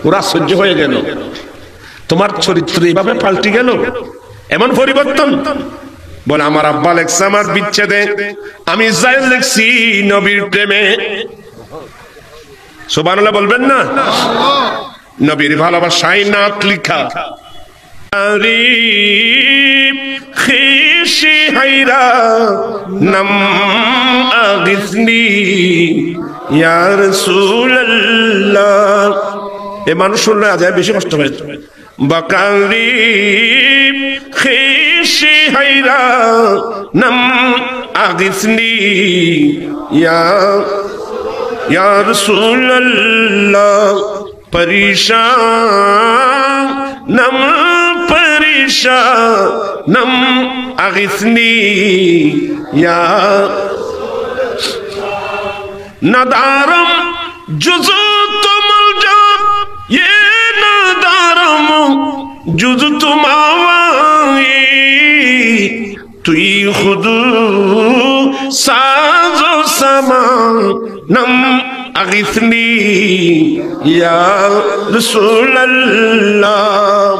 ওরা সহ্য হয়ে গেল তোমার চরিত্র এইভাবে পাল্টে গেল এমন পরিবর্তন বলে আমার আব্বা লেখছে আমার বিচ্ছেদে আমি যায়েদ লিখছি নবীর প্রেমে সুবহানাল্লাহ বলবেন না নবীর ভালোবাসায় নাত লিখা আরিফ খিশি হায়রা নাম আগিসনি ইয়া রাসূলুল্লাহ এ মানুষ শুনলে আজ বেশি কষ্ট হয় বাকারি খিশি হায়রা নাম আগিসনি ইয়া রাসূলুল্লাহ পরেশান নাম আগিসনি ইয়া নাদারম জুজু তুমল জাম ये नादारम जुज तुमावाई तुई खुद साजो समा नम अगिसनी या रसूल अल्लाह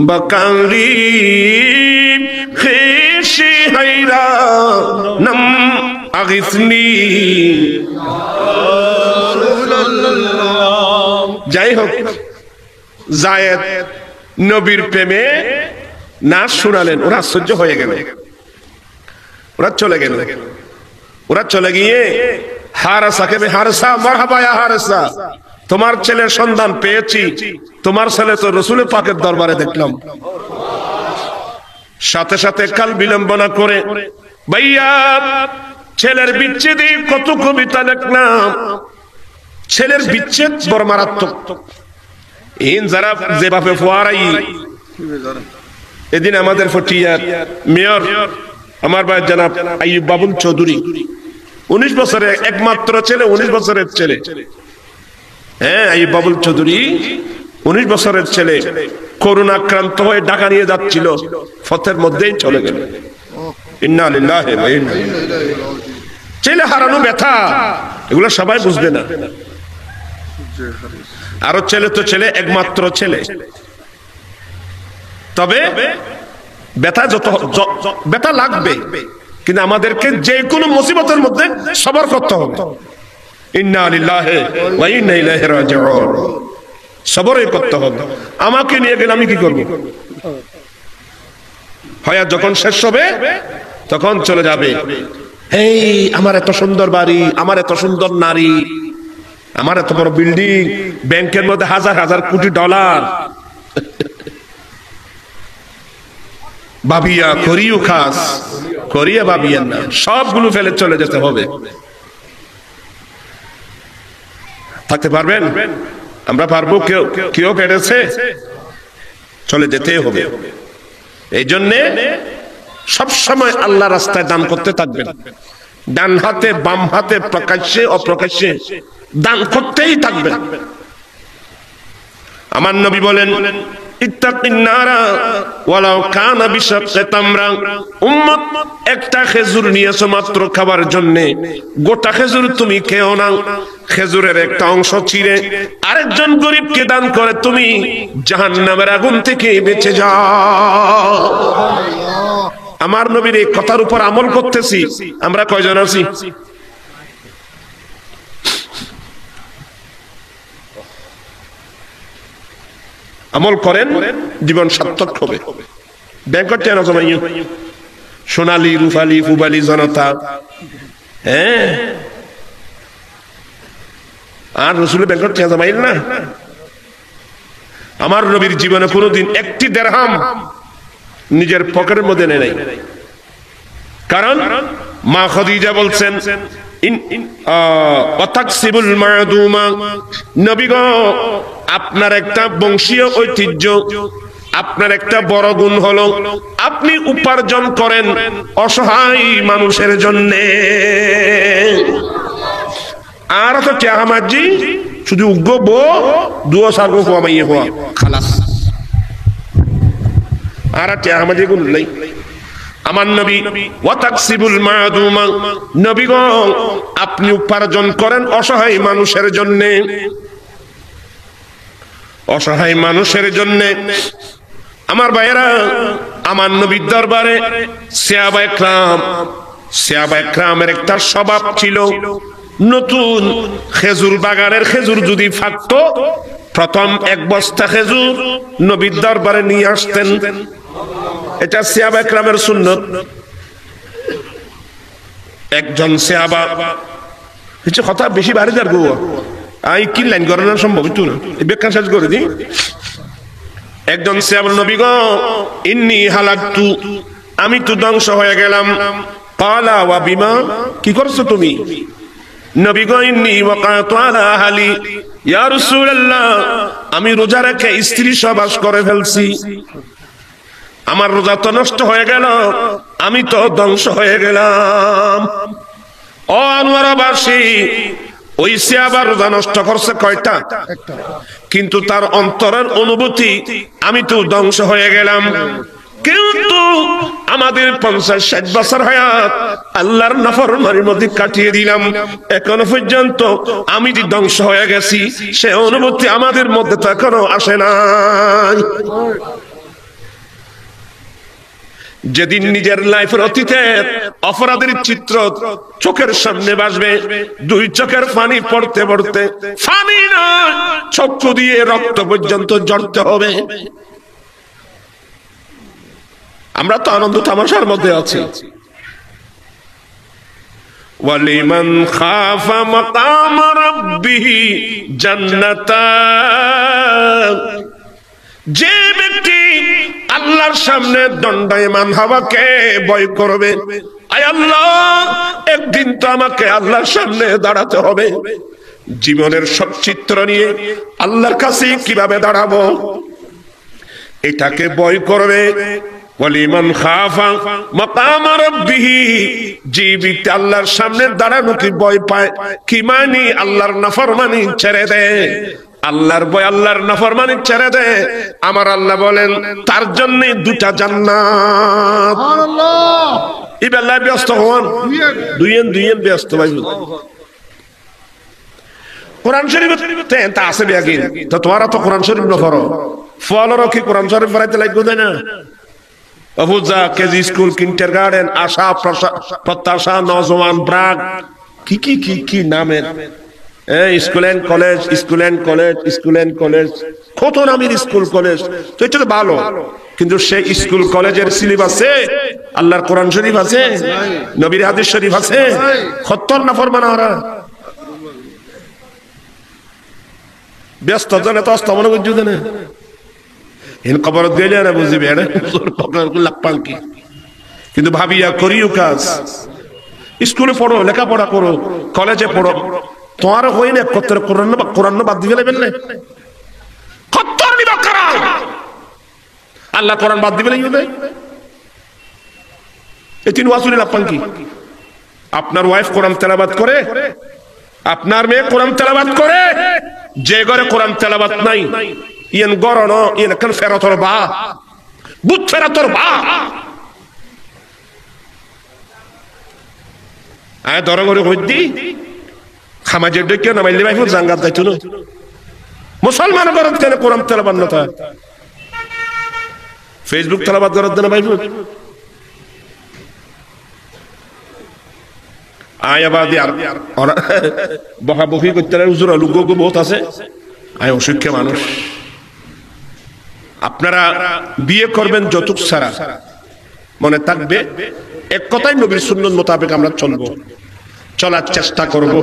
बकरी खिशी हैरा नम अगिसनी যাই হোক যায়েদ নবীর প্রেমে নাচ শোনালেন ওরা আশ্চর্য হয়ে গেল ওরা চলে গিয়ে হারেসাকে হারেসা মারহাবা ইয়া হারেসা তোমার ছেলের সন্ধান পেয়েছি তোমার ছেলে তো রাসূল পাকের দরবারে দেখলাম সাথে সাথে কাল বিলম্বনা করে ভাইয়া ছেলের বিচ্ছেদে কত কবিতা লিখলাম ছেলের বিচ্ছেদ বড় মারাত্মক ইন যারা যেভাবে ফোয়ারাই এদিন আমাদের ফটিয়ার মেয়র আমার ভাই জনাব আইয়ুব বাবুল চৌধুরী 19 বছরের একমাত্র ছেলে, 19 বছরের ছেলে। হ্যাঁ, এই বাবুল চৌধুরী 19 বছরের ছেলে করোনা আক্রান্ত হয়ে ঢাকা নিয়ে যাচ্ছিল, পথের মধ্যেই চলে গেল। ইন্না লিল্লাহি ওয়া ইন্না ইলাইহি রাজিউন। ছেলে হারানো ব্যথা এগুলো সবাই বুঝবে না। আরো ছেলে তো ছেলে, একমাত্র ছেলে, তবে ব্যথা ব্যথা লাগবে, কিন্তু আমাদেরকে যে কোনো মুসিবতের মধ্যে সবর করতে হবে। ইন্না লিল্লাহি ওয়া ইন্না ইলাইহি রাজিউন। সবরই করতে হবে। আমাকে নিয়ে গেলে আমি কি করব? হায়াত যখন শেষ হবে তখন চলে যাবে। এই আমার এত সুন্দর বাড়ি, আমার এত সুন্দর নারী, আমার এত বড় বিল্ডিং, ব্যাংকের মধ্যে হাজার হাজার কোটি ডলার, ভাবিয়া করিও খাস, করিয়া ভাবিয়েন না, সবগুলো ফেলে চলে যেতে হবে। থাকতে পারবেন? আমরা পারবো? কেউ পেরেছে? চলে যেতে হবে। এই জন্যে সবসময় আল্লাহ রাস্তায় দান করতে থাকবেন। ডান হাতে বাম হাতে, প্রকাশ্যে অপ্রকাশ্যে দান করতেই থাকবেন। আমার নবী বলেন, ইত্তাকিন নারা ওয়ালাউ কানা বিশাক্কি তামরা। উম্মত, একটা খেজুর নিয়েছো মাত্র খাবার জন্য, গোটা খেজুর তুমি খেও না। খেজুরের একটা অংশ ছিঁড়ে আরেকজন গরিবকে দান করে তুমি জাহান্নামের আগুন থেকে বেঁচে যাও। আমার নবীর এই কথার উপর আমল করতেছি আমরা কয়জন আছি? আমল করেন, জীবন সার্থক হবে। ব্যাংকট কেন জমাইও? সোনালী, রূপালী, ফুবালী জনতা, হ্যাঁ, আর রসুলের ব্যাংকট কেন জমাইল না? আমার নবীর জীবনে কোনোদিন একটি দিরহাম নিজের পকেটের মধ্যে নেয় নাই। কারণ মা খাদিজা বলছেন, নবী গো, আপনার একটা বংশীয় ঐতিহ্য, আপনার একটা বড় গুণ হলো আপনি উপার্জন করেন অসহায় মানুষের জন্য। আর তো চাহামাজি শুধু উগ্র বো দুয়ো সার্গ হওয়া মাইয়ে হওয়া খালাস, আর চাহামাজি গুণ নাই। আমার নবী ওয়াতাকসিবুল মাদুমা, নবী গো আপনি উপার্জন করেন অসহায় মানুষের জন্য, অসহায় মানুষের জন্য। আমার ভাইয়েরা, আমার নবীর দরবারে সাহাবা একরামের একটা স্বভাব ছিল, নতুন খেজুর বাগানের খেজুর যদি ফাকতো, প্রথম এক বস্তা খেজুর নবীর দরবারে নিয়ে আসতেন। এটা সাহাবা একরামের সুন্নত। একজন সাহাবা, কিছু কথা বেশি বাড়ি যার গো, আই কি লাইন করানো সম্ভব একটু না, ব্যাখ্যা শেষ করে দিই। একজন সাহাবা, নবী গো ইন্নী হালাকতু, আমি তো ধ্বংস হয়ে গেলাম। ক্বালা ওয়া বিমা, কি করছো তুমি? নবী গো ইন্নী ওয়াকাতু আলা আহলি, ইয়া রাসূলুল্লাহ আমি রোজা রেখে স্ত্রী সহবাস করে ফেলছি, আমার রোজা তো নষ্ট হয়ে গেল, আমি তো ধ্বংস হয়ে গেলাম। ও আনোয়ারবাসী, ওই সে আবার রোজা নষ্ট করছে কয়টা? কিন্তু তার অন্তরের অনুভূতি আমি তো ধ্বংস হয়ে গেলাম। কিন্তু আমাদের 50-60 বছর হায়াত আল্লাহর নাফরমানির মধ্যে কাটিয়ে দিলাম, এখনো পর্যন্ত আমি যে ধ্বংস হয়ে গেছি সে অনুভূতি আমাদের মধ্যে তো এখনো আসে নাই। যেদিন নিজের লাইফের অতীতের অপরাধের চিত্র চোখের সামনে ভাসবে, দুই চোখের পানি পড়তে পড়তে, পানি না চক্ষু দিয়ে রক্ত পর্যন্ত ঝরতে হবে। আমরা তো আনন্দ তামাশার মধ্যে আছি। ওয়ালিমান খাফা মাকাম রাব্বিহি জান্নাতান, যে ব্যক্তি আল্লাহর সামনে দণ্ডায়মান হওয়াকে ভয় করবে, আয় আল্লাহ একদিন তো আমাকে আল্লাহর সামনে দাঁড়াতে হবে, জীবনের সব চিত্র নিয়ে আল্লাহর কাছে কিভাবে দাঁড়াবো এটাকে ভয় করবে। ওয়ালিমান খাফা মাকাম রাব্বিহি, যে ব্যক্তি আল্লাহর সামনে দাঁড়ানো কি ভয় পায়, কি মানি আল্লাহর নাফরমানি ছেড়ে দেয়, আল্লাহর ভয় আল্লাহর নাফরমানি ছেড়ে দেয়, আমার আল্লাহ বলেন তার জন্য দুটা জান্নাত। সুবহানাল্লাহ। ইবেলা ব্যস্ত হন, দুইয়েন ব্যস্ত ভাই। কোরআন শরীফ তা আছে বেগিন, তো তোমারা তো কোরআন শরীফ না পড়ো, ফলরও কি কোরআন শরীফ পড়াইতে লাগবে তাই না? অবুজা কেজি স্কুল, কিন্ডারগার্টেন, আশা প্রত্যাশা, নওজোয়ান, ব্রাক, কি কি কি কি নামের school and college, school and college, school and college, কত নামের স্কুল কলেজ। তো এটা তো ভালো, কিন্তু সেই স্কুল কলেজের সিলেবাসে আল্লাহর কোরআন শরীফ আছে, নবীর হাদিস শরীফ আছে, খত্তর নাফরমান ওরা ব্যস্ত জনে তো অস্তমন বুঝু দেনে এন কবরত গেলে না বুঝিবে এটা লাপাং কি। কিন্তু ভাবিয়া করিও কাজ, স্কুলে পড়ো, লেখাপড়া করো, কলেজে পড়ো, তোমার হই না কত্তর কোরআন বাদ দিবে লাগবেন না, কত্তর নিবা কোরআন, আল্লাহ কোরআন বাদ দিবে লাগবে। এই তিন ওয়াসুলি লাপাং কি। আপনার ওয়াইফ কোরআন তেলাওয়াত করে, আপনার মেয়ে কোরআন তেলাওয়াত করে, যে ঘরে কোরআন তেলাওয়াত নাই ইয়েন গরন ইয়েন কান ফেরতর বা বুত ফেরতর বা আয় দর করে হইদি খামাজের ডেকে নামাইলে ভাই জাঙ্গাত যাইতো না। মুসলমান ঘরত কেন কোরআন তেলাওয়াত না থাকে, ফেসবুক তেলাওয়াত ঘরত না ভাই আয়াবাদি আর বকাবকি করতে হুজুর লোক বহুত আছে, আয় অসুখ্য মানুষ। আপনারা বিয়ে করবেন যৌতুক ছাড়া, মনে থাকবে এক কথাই নবীর সুন্নাত মোতাবেক আমরা চলবো, চলার চেষ্টা করব।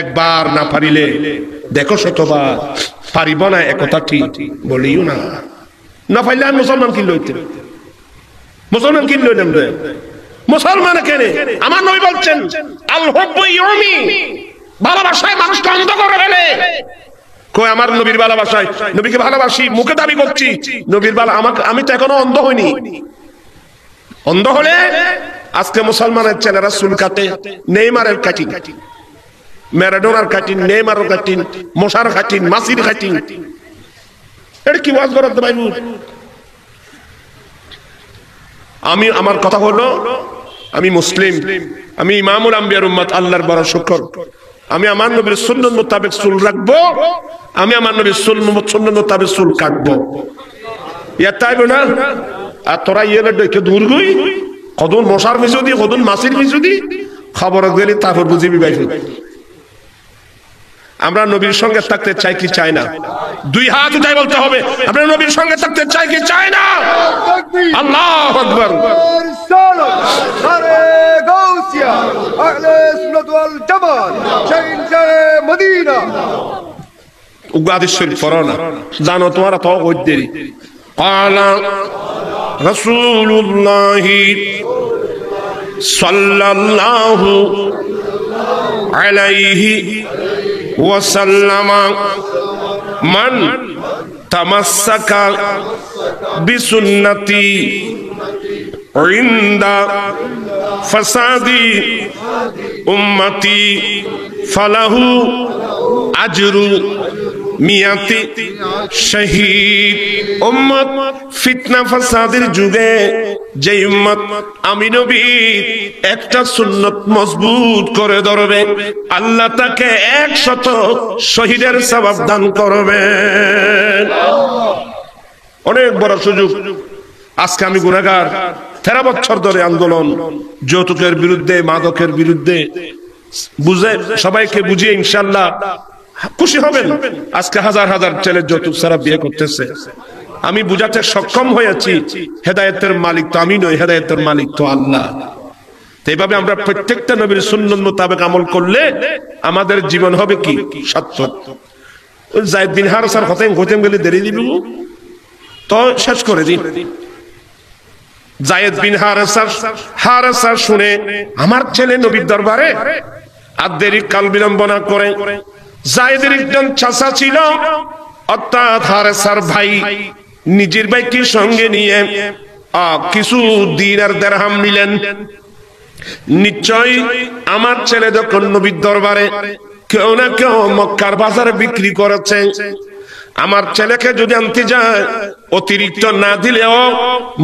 একবার না পারিলে দেখো শতবার, পারিব না একথা ঠিক বলিও না। না পাইলে আমি মুসলমান কি লইতে, মুসলমান কি লইলাম রে, মুসলমান কেন? আমার নবী বলছেন আল হুব্বু ইউমি, ভালোবাসায় মানুষকে অন্ধ করে ফেলে। কই আমার নবীর ভালোবাসায়, নবীকে ভালোবাসি মুখে দাবি করছি, নবীর ভালো আমাকে, আমি তো এখনো অন্ধ হইনি। অন্ধ হলে আজকে মুসলমানের ছেলেরা চুল কাটে, নেইমারের কাটিং, ম্যারাডোনার কাটিং, নেইমারের কাটিং, মশার কাটিং, মাসির কাটিং, এটা কি ওয়াজ করতে ভাই? আমি আমার কথা হলো আমি মুসলিম, আমি ইমামুল আম্বিয়ার উম্মত, আল্লাহর বড় শুকর। আমি আমার নবীর সুন্নাত মোতাবেক চুল রাখবো, আমি আমার নবীর সুন্নাত মোতাবেক চুল কাটবো, এটাই না। আর তোরা ইয়ে দেখে দূর গই কদন মশার মিশুদি, কদন মাসির মিশুদি খবর গেলে তারপর বুঝিবি ভাই। আমরা নবীর সঙ্গে থাকতে চাই কি চাই না? দুই হাত উঠাই বলতে হবে, আমরা নবীর সঙ্গে থাকতে চাই কি চাই না? আল্লাহু আকবার। সারে গাউসিয়া আহলে সুন্নাত ওয়াল জামাত শাইখে মদিনা। উগাদি শরীফ পড়না জানো তোমার তো ওই দেরি। ক্বালা রাসূলুল্লাহ সাল্লাল্লাহু আলাইহি وسلم من تمسك بسنتي عند فساد أمتي فله أجر মিয়াতি শহীদ। উম্মত ফিতনা ফাসাদের যুগে যে উম্মত আমি নবী একটা সুন্নাত মজবুত করে ধরবে, আল্লাহ তাকে 100 শহীদের সওয়াব দান করবেন। অনেক বড় সুযোগ। আজকে আমি গুনাহগার, 13 বছর ধরে আন্দোলন যৌতুকের বিরুদ্ধে, মাদকের বিরুদ্ধে, বুঝে সবাইকে বুঝিয়ে ইনশাআল্লাহ খুশি হবেন। আজকে হাজার হাজার ছেলে যৌতুক ছাড়া বিয়ে করতেছে। আমি বুঝাতে সক্ষম হয়েছি হেদায়েতের মালিক তো আমি নই, হেদায়েতের মালিক তো আল্লাহ। এইভাবে আমরা প্রত্যেকটা নবীর সুন্নাত মোতাবেক আমল করলে আমাদের জীবন হবে কি সার্থক। যায়েদ বিন হারেসার হতেম গেলে দেরি দিব তো শেষ করে দিন। যায়েদ বিন হারেসা শুনে আমার ছেলে নবীর দরবারে আর দেরি কাল বিলম্বনা করে। যায়েদের একজন চাচা ছিল, অর্থাৎ হারেসার ভাই, নিজের ভাইকে সঙ্গে নিয়ে কিছু দিনার দিরহাম নিলেন। নিশ্চয় আমার ছেলে যখন নবীর দরবারে কেউ না কেউ মক্কার বাজারে বিক্রি করেছে, আমার ছেলেকে যদি আনতে যায় অতিরিক্ত না দিলেও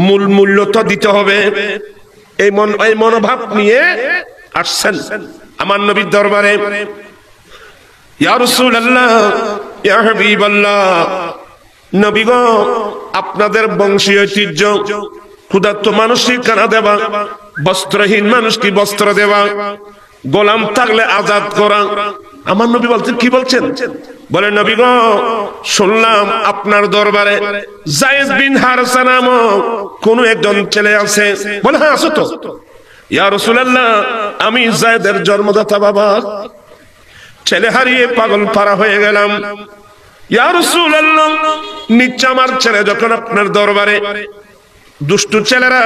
মূল মূল্য তো দিতে হবে। এই মনোভাব নিয়ে আসছেন আমার নবীর দরবারে। ইয়া রাসূলুল্লাহ, ইয়া হাবিবাল্লাহ, নবী গো, আপনাদের বংশীয় ঐতিহ্য ক্ষুধার্ত মানুষকে খানা দেওয়া, বস্ত্রহীন মানুষকে বস্ত্র দেওয়া, গোলাম থাকলে আজাদ করা। আমার নবী বলছেন, কি বলছেন? বলে, নবী গো, শুনলাম আপনার দরবারে যায়েদ বিন হারসা নামক কোন একজন ছেলে আছে। বলে, হ্যাঁ আছে তো। ইয়া রাসূলুল্লাহ, আমি যায়েদের জন্মদাতা বাবা, ছেলে হারিয়ে পাগল পারা হয়ে গেলাম। ইয়া রাসূলুল্লাহ, নিশ্চয় আমার ছেলে যখন আপনার দরবারে দুষ্টু ছেলেরা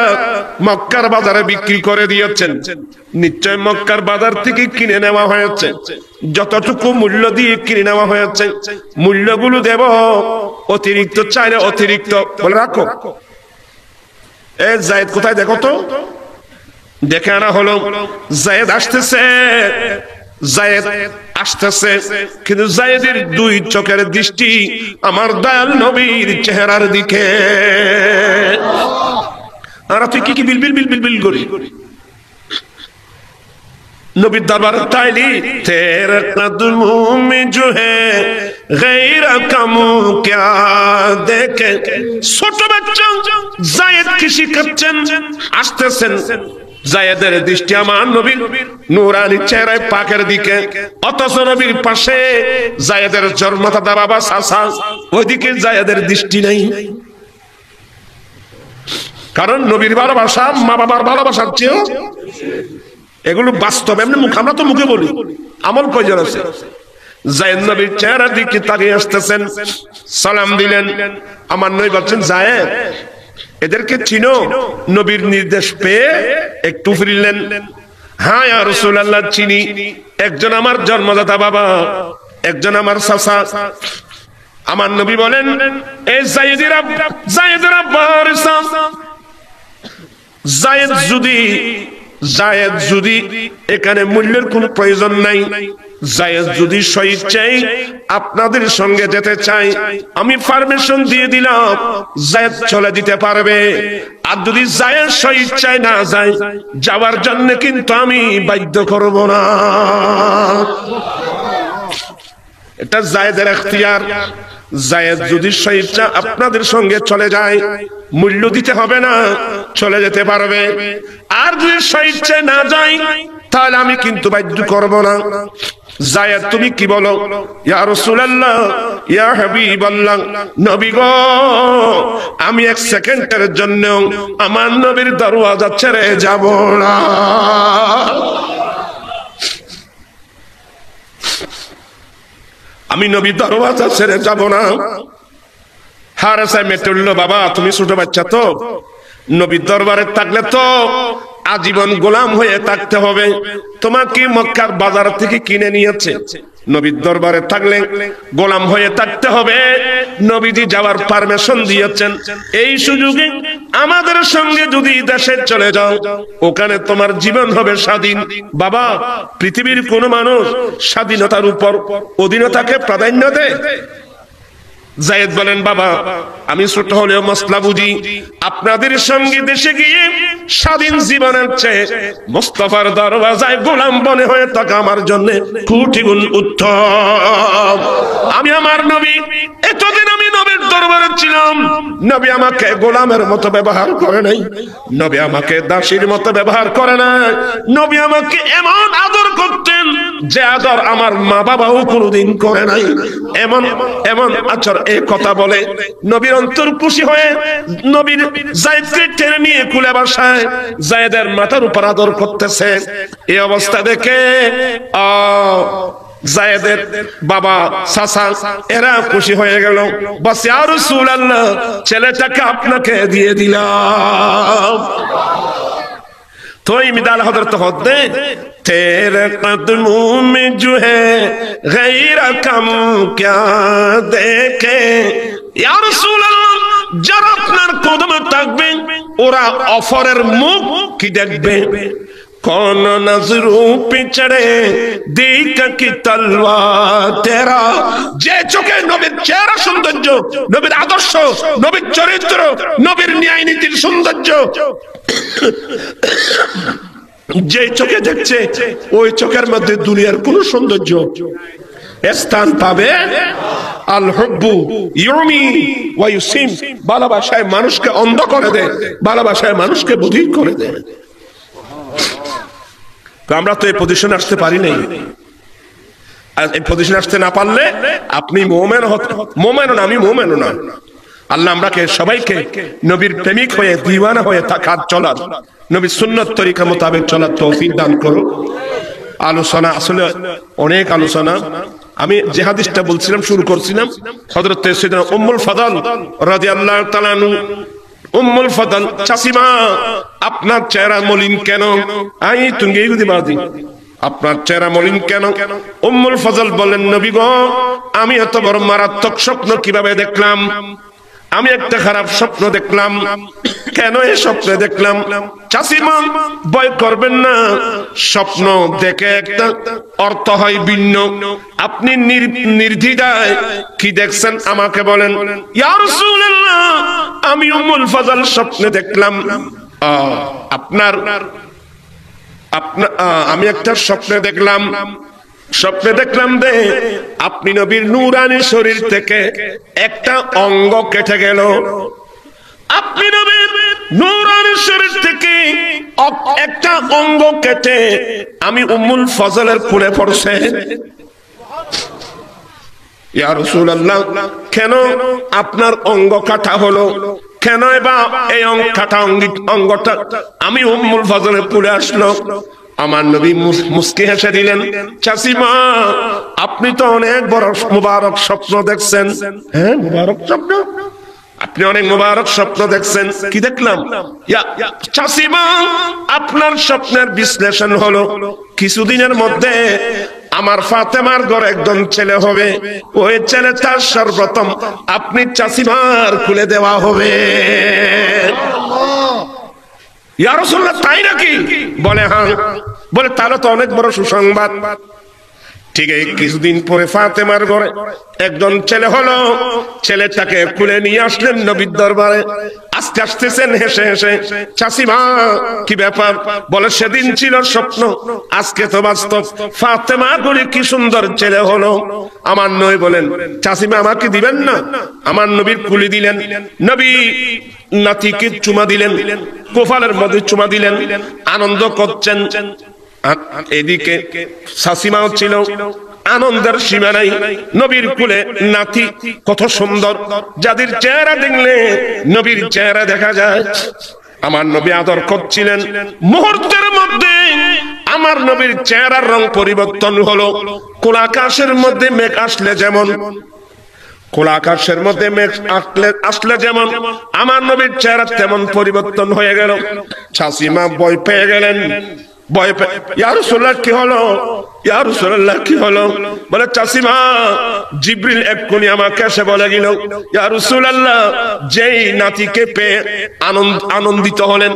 মক্কার বাজারে বিক্রি করে দিয়েছেন, নিশ্চয় মক্কার বাজার থেকে কিনে নেওয়া হয়েছে, যতটুকু মূল্য দিয়ে কিনে নেওয়া হয়েছে মূল্যগুলো দেব, অতিরিক্ত চাইলে অতিরিক্ত। বলে, রাখো। এ যায়েদ কোথায় দেখো তো। দেখে আনা হলো। যায়েদ আসতেছে, যায়েদ আসতেছে, কিন্তু যায়েদের দুই চোখের দৃষ্টি আমার দয়াল নবীর চেহারার দিকে। আর তুই কি বিলবিল বিলবিল বিল করি নবীর দরবার তাইলি। তেরে কদমোं में जो है गैर কামু क्या देखे। ছোট বাচ্চা যায়েদ কৃষি করছেন, আসতেছেন। যায়েদের দৃষ্টি আমার নবীর নূরানী চেহারায় পাকের দিকে, অথচ নবীর পাশে যায়েদের জন্মদাতা বাবা চাচা, ওইদিকে যায়েদের দৃষ্টি নেই। কারণ নবীর ভালোবাসা মা বাবার ভালোবাসার চেয়েও, এগুলো বাস্তব। এমনি মুখ, আমরা তো মুখে বলি, আমল প্রয়োজন আছে। যায়েদ নবীর চেহারার দিকে তাকিয়ে আসতেছেন, সালাম দিলেন। আমার নবী বলছেন, যায়েদ, এদেরকে চিনো? নবীর নির্দেশ পেয়ে একটু ফিরলেন। হ্যাঁ ইয়া রাসূলুল্লাহ, চিনি। একজন আমার জন্মদাতা বাবা, একজন আমার চাচা। আমার নবী বলেন, এই যায়েদের আব্বা হারসা, যায়েদ যদি এখানে মূল্যের কোনো প্রয়োজন নাই, যায়েদ যদি স্বেচ্ছায় আপনাদের সঙ্গে যেতে চাই, আমি পারমিশন দিয়ে দিলাম, যায়েদ চলে যেতে পারবে। আর যদি যায়েদ স্বেচ্ছায় না যায়, যাওয়ার জন্য কিন্তু আমি বাধ্য করব না। এটা যায়েদের এখতিয়ার। যায়েদ যদি স্বেচ্ছা আপনাদের সঙ্গে চলে যায়, মূল্য দিতে হবে না, চলে যেতে পারবে। আর যদি স্বেচ্ছায় না যায়, তাহলে আমি কিন্তু বাধ্য করব না। যায়েদ, তুমি কি বলো? ইয়া রাসূলুল্লাহ, ইয়া হাবিবাল্লাহ, নবী গো, আমি এক সেকেন্ডের জন্য আমার নবীর দরওয়াজা ছেড়ে যাব না। আমি নবীর দরওয়াজা ছেড়ে যাব না। হারসা মেটুল্ল, বাবা তুমি ছোট বাচ্চা তো, নবীর দরবারে থাকলে তো আজীবন গোলাম হয়ে থাকতে হবে। তোমাকে মক্কার বাজার থেকে কিনে নিয়েছে, নবীর দরবারে থাকলে গোলাম হয়ে থাকতে হবে। নবীজি যাওয়ার পারমিশন দিয়েছেন। এই সুযোগে আমাদের সঙ্গে যদি দেশে চলে যাও, ওখানে তোমার জীবন হবে স্বাধীন। বাবা, পৃথিবীর কোন মানুষ স্বাধীনতার উপর অধীনতাকে প্রাধান্য দেয়? যায়েদ বলেন, বাবা আমি ছোট হলেও মসলা বুঝি, আপনাদের সঙ্গে দেশে গিয়ে স্বাধীন জীবনের চেয়ে মুস্তাফার দরওয়াজায় গোলাম বনে হয়ে থাকা আমার জন্য কোটি গুণ উত্তম। আমি আমার নবী, এতদিন আমি নবীর দরবারে ছিলাম, নবী আমাকে গোলামের মতো ব্যবহার করে নাই, নবী আমাকে দাসীর মতো ব্যবহার করে নাই। নবী আমাকে এমন আদর করতেন যে আদর আমার মা বাবাও কোনোদিন করে নাই। এমন এমন আচরণ। এই কথা বলে নবীর অন্তর খুশি হয়ে নবীর যায়েদকে টেনে নিয়ে কুলে বাসায় যায়েদের মাথার উপর আদর করতেছে। এই অবস্থা দেখে যায়েদের বাবা চাচা এরা খুশি হয়ে গেল। বাস ইয়া রাসূলুল্লাহ, ছেলেটাকে আপনাকে দিয়ে দিলাম। तो मिदाल हजरत होते तेरे कदमों में जो है गैर कम क्या देखे। या रसूल अल्लाह, যারা আপনার কদমে থাকবে ওরা অফরের মুখ কি দেখবে? কোন নজরু পিছড়ে দেখ কি তলওয়ার তেরা। যে চোখে নবীর চেহারা সৌন্দর্য, নবীর আদর্শ, নবীর চরিত্র, নবীর ন্যায় নীতির সৌন্দর্য যে চোখে দেখছে, ওই চোখের মধ্যে দুনিয়ার কোন সৌন্দর্য স্থান পাবে? আল হুব্বু ইউমি ওয়া ইউসিম। ভালোবাসায় মানুষকে অন্ধ করে দেয়, ভালোবাসায় মানুষকে বধির করে দেয়। আমরা তো এই পজিশনে আসতে পারি নাই। আর এই পজিশনে আসতে না পারলে আপনি মোমেনও না, আমি মোমেনও না। আল্লাহ আমরাকে সবাইকে নবীর প্রেমিক হয়ে দিওয়ানা হয়ে থাকার, চলার, নবীর সুন্নাত তরিকা মোতাবেক চলার তৌফিক দান করো। আলোচনা আসলে অনেক আলোচনা। আমি যে হাদিসটা বলছিলাম, শুরু করছিলাম, হযরত সাইয়েদনা উম্মুল ফাদল রাদিয়াল্লাহু তাআলা আনহু। উম্মুল ফাদল, চাচিমা আপনার চেহারা মলিন কেন? আপনার চেহারা মলিন কেন? উম্মুল ফজল বলেন, নবী গো, আমি এত বড় মারাত্মক স্বপ্ন কিভাবে দেখলাম? আমি একটা খারাপ স্বপ্ন দেখলাম। কেন এই স্বপ্ন দেখলাম? চাচিমা ভয় করবেন না, স্বপ্ন দেখে একটা অর্থ হয় ভিন্ন। আপনি নির্দ্বিধায় কি দেখছেন আমাকে বলেন। ইয়া রাসূলুল্লাহ, আমি উম্মুল ফজল স্বপ্নে দেখলাম আমি একটা স্বপ্নে দেখলাম আপনি নবীর নূরানী শরীর থেকে একটা অঙ্গ কেটে গেল। আপনি নবীর নূরানী শরীর থেকে একটা অঙ্গ কেটে আমি উম্মুল ফজলের কোলে পড়ছে। ইয়া রাসূলুল্লাহ, কেন আপনার অঙ্গ কাটা হলো? কেন বা এই কাটা অঙ্গটা আমি উম্মুল ফজলের কোলে আসলো? আমার নবী মুস্কি হেসে দিলেন, চাচিমা আপনি তো অনেক বড় মুবারক স্বপ্ন দেখছেন। হ্যাঁ, মুবারক স্বপ্ন? আপনি অনেক মুবারক স্বপ্ন দেখছেন। কি দেখলাম? চাচিমা আপনার স্বপ্নের বিশ্লেষণ হলো কিছুদিনের মধ্যে আমার ফাতেমার ঘরে একজন ছেলে হবে। ওই ছেলেটা সর্বপ্রথম আপনি চাচিমার খুলে দেওয়া হবে। ইয়া রাসূলুল্লাহ, তাই নাকি? বলে হ্যাঁ। বলে তাহলে তো অনেক বড় সুসংবাদ। ঠিক এই কিছুদিন পরে ফাতেমার ঘরে একজন ছেলে হলো। ছেলেটাকে খুলে নিয়ে আসলেন নবীর দরবারে। আস্তে আসতেছেন হেসে হেসে, চাচিমা কি ব্যাপার? বলে সেদিন ছিল স্বপ্ন, আজকে তো বাস্তব। ফাতেমা গড়ে কি সুন্দর ছেলে হলো। আমার নবী বলেন, চাচিমা আমাকে দিবেন না? আমার নবীর কুলি দিলেন। নবী নাতিকে চুমা দিলেন, কোফালের মধ্যে চুমা দিলেন, আনন্দ করছেন। এদিকে শাসিমাও ছিল, আনন্দের সীমা নাই। নবীর কুলে নাতি কত সুন্দর, যাদের চেহারা দেখলে নবীর চেহারা দেখা যায়। আমার নবী আদর করছিলেন। মুহূর্তের মধ্যে আমার নবীর চেহারার রং পরিবর্তন হলো। কোন আকাশের মধ্যে মেঘ আসলে যেমন, কোন আকাশের মধ্যে মেঘ আসলে যেমন আমার নবীর চেহারা তেমন পরিবর্তন হয়ে গেল। চাচিমা ভয় পেয়ে গেলেন। ইয়া রাসূলুল্লাহ কি হলো? ইয়া রাসূলুল্লাহ কি হলো? বলে চাচিমা জিবরিল এক্ষুনি আমাকে এসে বলে গেল, ইয়া রাসূলুল্লাহ যেই নাতিকে পেয়ে আনন্দিত হলেন,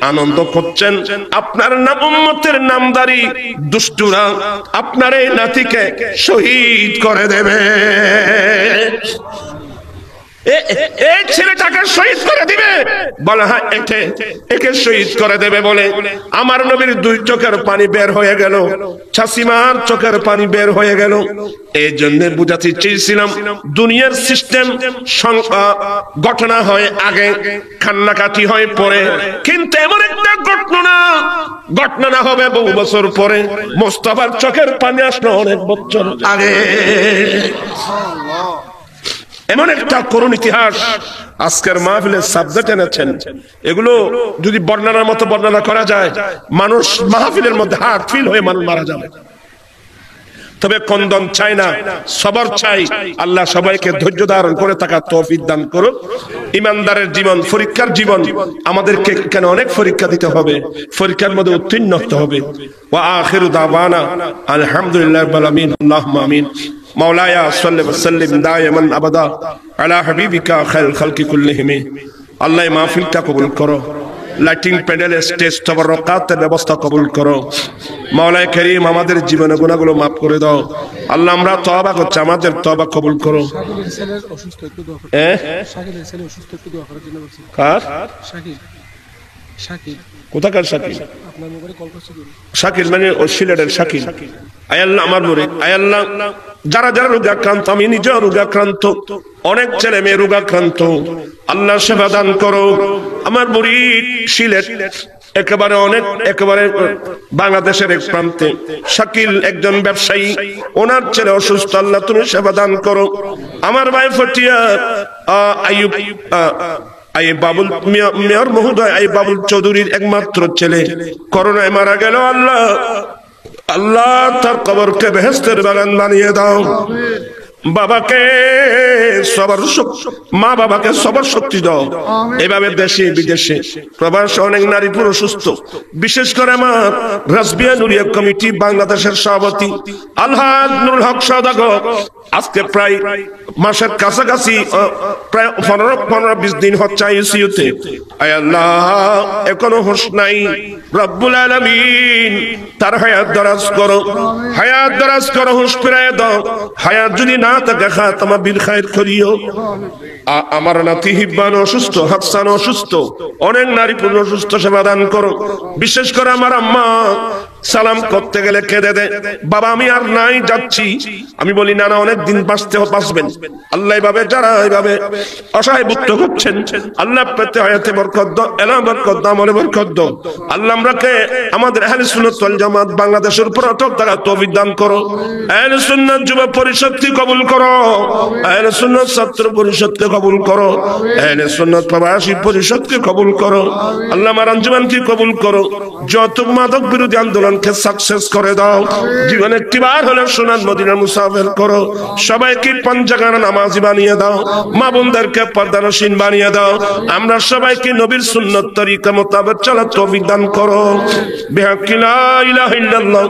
আনন্দ করছেন, আপনার নাম উম্মতের নামদারি দুষ্টুরা আপনার এই নাতিকে শহীদ করে দেবে। এই ছেলেটাকে শহীদ করে দিবে? বলে হ্যাঁ, একে শহীদ করে দেবে। বলে আমার নবীর দুই চোখের পানি বের হয়ে গেল, চাচিমার চোখের পানি বের হয়ে গেল। এই জন্য বুঝাতে চেয়েছিলাম, দুনিয়ার সিস্টেম ঘটনা হয় আগে, কান্নাকাটি হয় পরে, কিন্তু এমন একটা ঘটনা না হবে বহু বছর পরে। মোস্তফার চোখের পানি আসলো অনেক বছর আগে। এমন একটা করুণ ইতিহাস আজকের মাহফিলের সাবজেক্ট এনেছেন। এগুলো যদি বর্ণনার মতো বর্ণনা করা যায়, মানুষ মাহফিলের মধ্যে হার্ট ফিল হয়ে মানুষ মারা যাবে। তবে কন্দন চাই না, সবর চাই। আল্লাহ সবাইকে ধৈর্য ধারণ করে থাকার তৌফিক দান করুন। ইমানদারের জীবন পরীক্ষার জীবন। আমাদেরকে কেন অনেক পরীক্ষা দিতে হবে, পরীক্ষার মধ্যে উত্তীর্ণ হতে হবে। ওয়া আখিরু দাওয়ানা আলহামদুলিল্লাহি রাব্বিল আলামিন। আল্লাহুম্মা আমিন। মাওলায়া সাল্লি ওয়া সাল্লিম দাইমান আবাদা আলা হাবিবিকা খায়রুল খালকি কুল্লিহিম। আল্লাহ মাহফিলটা কবুল করো। লাইটিং প্যানেল, স্টেজ, তবরকাতের ব্যবস্থা কবুল করো। মাওলানা কারীম আমাদের জীবনের গুনাহগুলো মাফ করে দাও। আল্লাহ আমরা তওবা করছি, আমাদের তওবা কবুল করো। শাকিলের ছেলে অসুস্থ, একটু দোয়া করো। শাকিলের ছেলে অসুস্থ, একটু দোয়া করার জন্য বলছি। কার? শাকিল। শাকিল কোথাকার শাকিল? আপনার মোবাইলে কল করছে কি? শাকিল মানে ও সিলেটের শাকিল। আয় আল্লাহ আমার মুরিদ, আয় আল্লাহ যারা যারা রোগাক্রান্ত, আমি নিজেও রোগাক্রান্ত, অনেক ছেলে মেয়ে রোগাক্রান্ত, আল্লাহ সেবা দান করো। আমার মুরিদ সিলেট একেবারে একেবারে বাংলাদেশের এক প্রান্তে শাকিল একজন ব্যবসায়ী, ওনার ছেলে অসুস্থ, আল্লাহ তুমি সেবা দান করো। আমার ভাই ফটিয়া আইয়ুব আইয়ুব বাবুল মেয়র মহোদয় আইয়ুব বাবুল চৌধুরীর একমাত্র ছেলে করোনায় মারা গেল। আল্লাহ আল্লাহ তার কবরকে বেহেশতের বাগান বানিয়ে দাও। বাবাকে সবার মা বাবাকে সবার শক্তি দাও। এভাবে দেশে বিদেশে প্রবাসে অনেক নারী পুরুষ সুস্থ, বিশেষ করে আমার রাসবিয়া নুরিয়া কমিটি বাংলাদেশের সভাপতি আলহাজ নুরুল হক সওদাগর আজকে প্রায় মাসের কাছাকাছি প্রায় 15-20 দিন হচ্ছে আইসিইউতে। আয় আল্লাহ এখনো হুঁশ নাই, রব্বুল আলামিন তার হায়াত দরাজ করো, হায়াত দরাজ করো, হুঁশ ফিরায় দাও। হায়াত যদি না থাকে খাতমা বিল খায়র করিও। আমার নাতি হিব্বান অসুস্থ, হাসান অসুস্থ, অনেক নারী পুরুষ অসুস্থ, সেবা দান করো। বিশেষ করে আমার আম্মা সালাম করতে গেলে কেঁদে দেয়, বাবা আমি আর নাই যাচ্ছি। আমি বলি না না, অনেক দিন বাঁচবেন। আল্লাহ এভাবে যারা এইভাবে অসহায় ভুক্ত করছেন, আল্লাহ পেতে হায়াতে বরকত দাও, এলাম বরকত দাও, আমলে বরকত দাও। আল্লাহ আমরাকে আমাদের আহলে সুন্নাত ওয়াল জামাত বাংলাদেশের উপর অটল থাকার তৌফিক দান করো। আহলে সুন্নাত যুব পরিষদকে কবুল করো, আহলে সুন্নাত ছাত্র পরিষদকে কবুল করো, আহলে সুন্নাত প্রবাসী পরিষদকে কবুল করো। আল্লাহ আমার আঞ্জুমানকে কবুল করো। যত মাদক বিরোধী আন্দোলনকে সাকসেস করে দাও। জীবনে একটিবার হলে সোনার মদিনা মুসাফির করো। সবাইকে পাঞ্জাগানা নামাজি বানিয়ে দাও, মা বোনদেরকে পর্দানশীল বানিয়ে দাও। আমরা সবাইকে নবীর সুন্নত তরিকা মোতাবেক চলার তৌফিক দান করো। বিহাক্কি লা ইলাহা ইল্লাল্লাহ।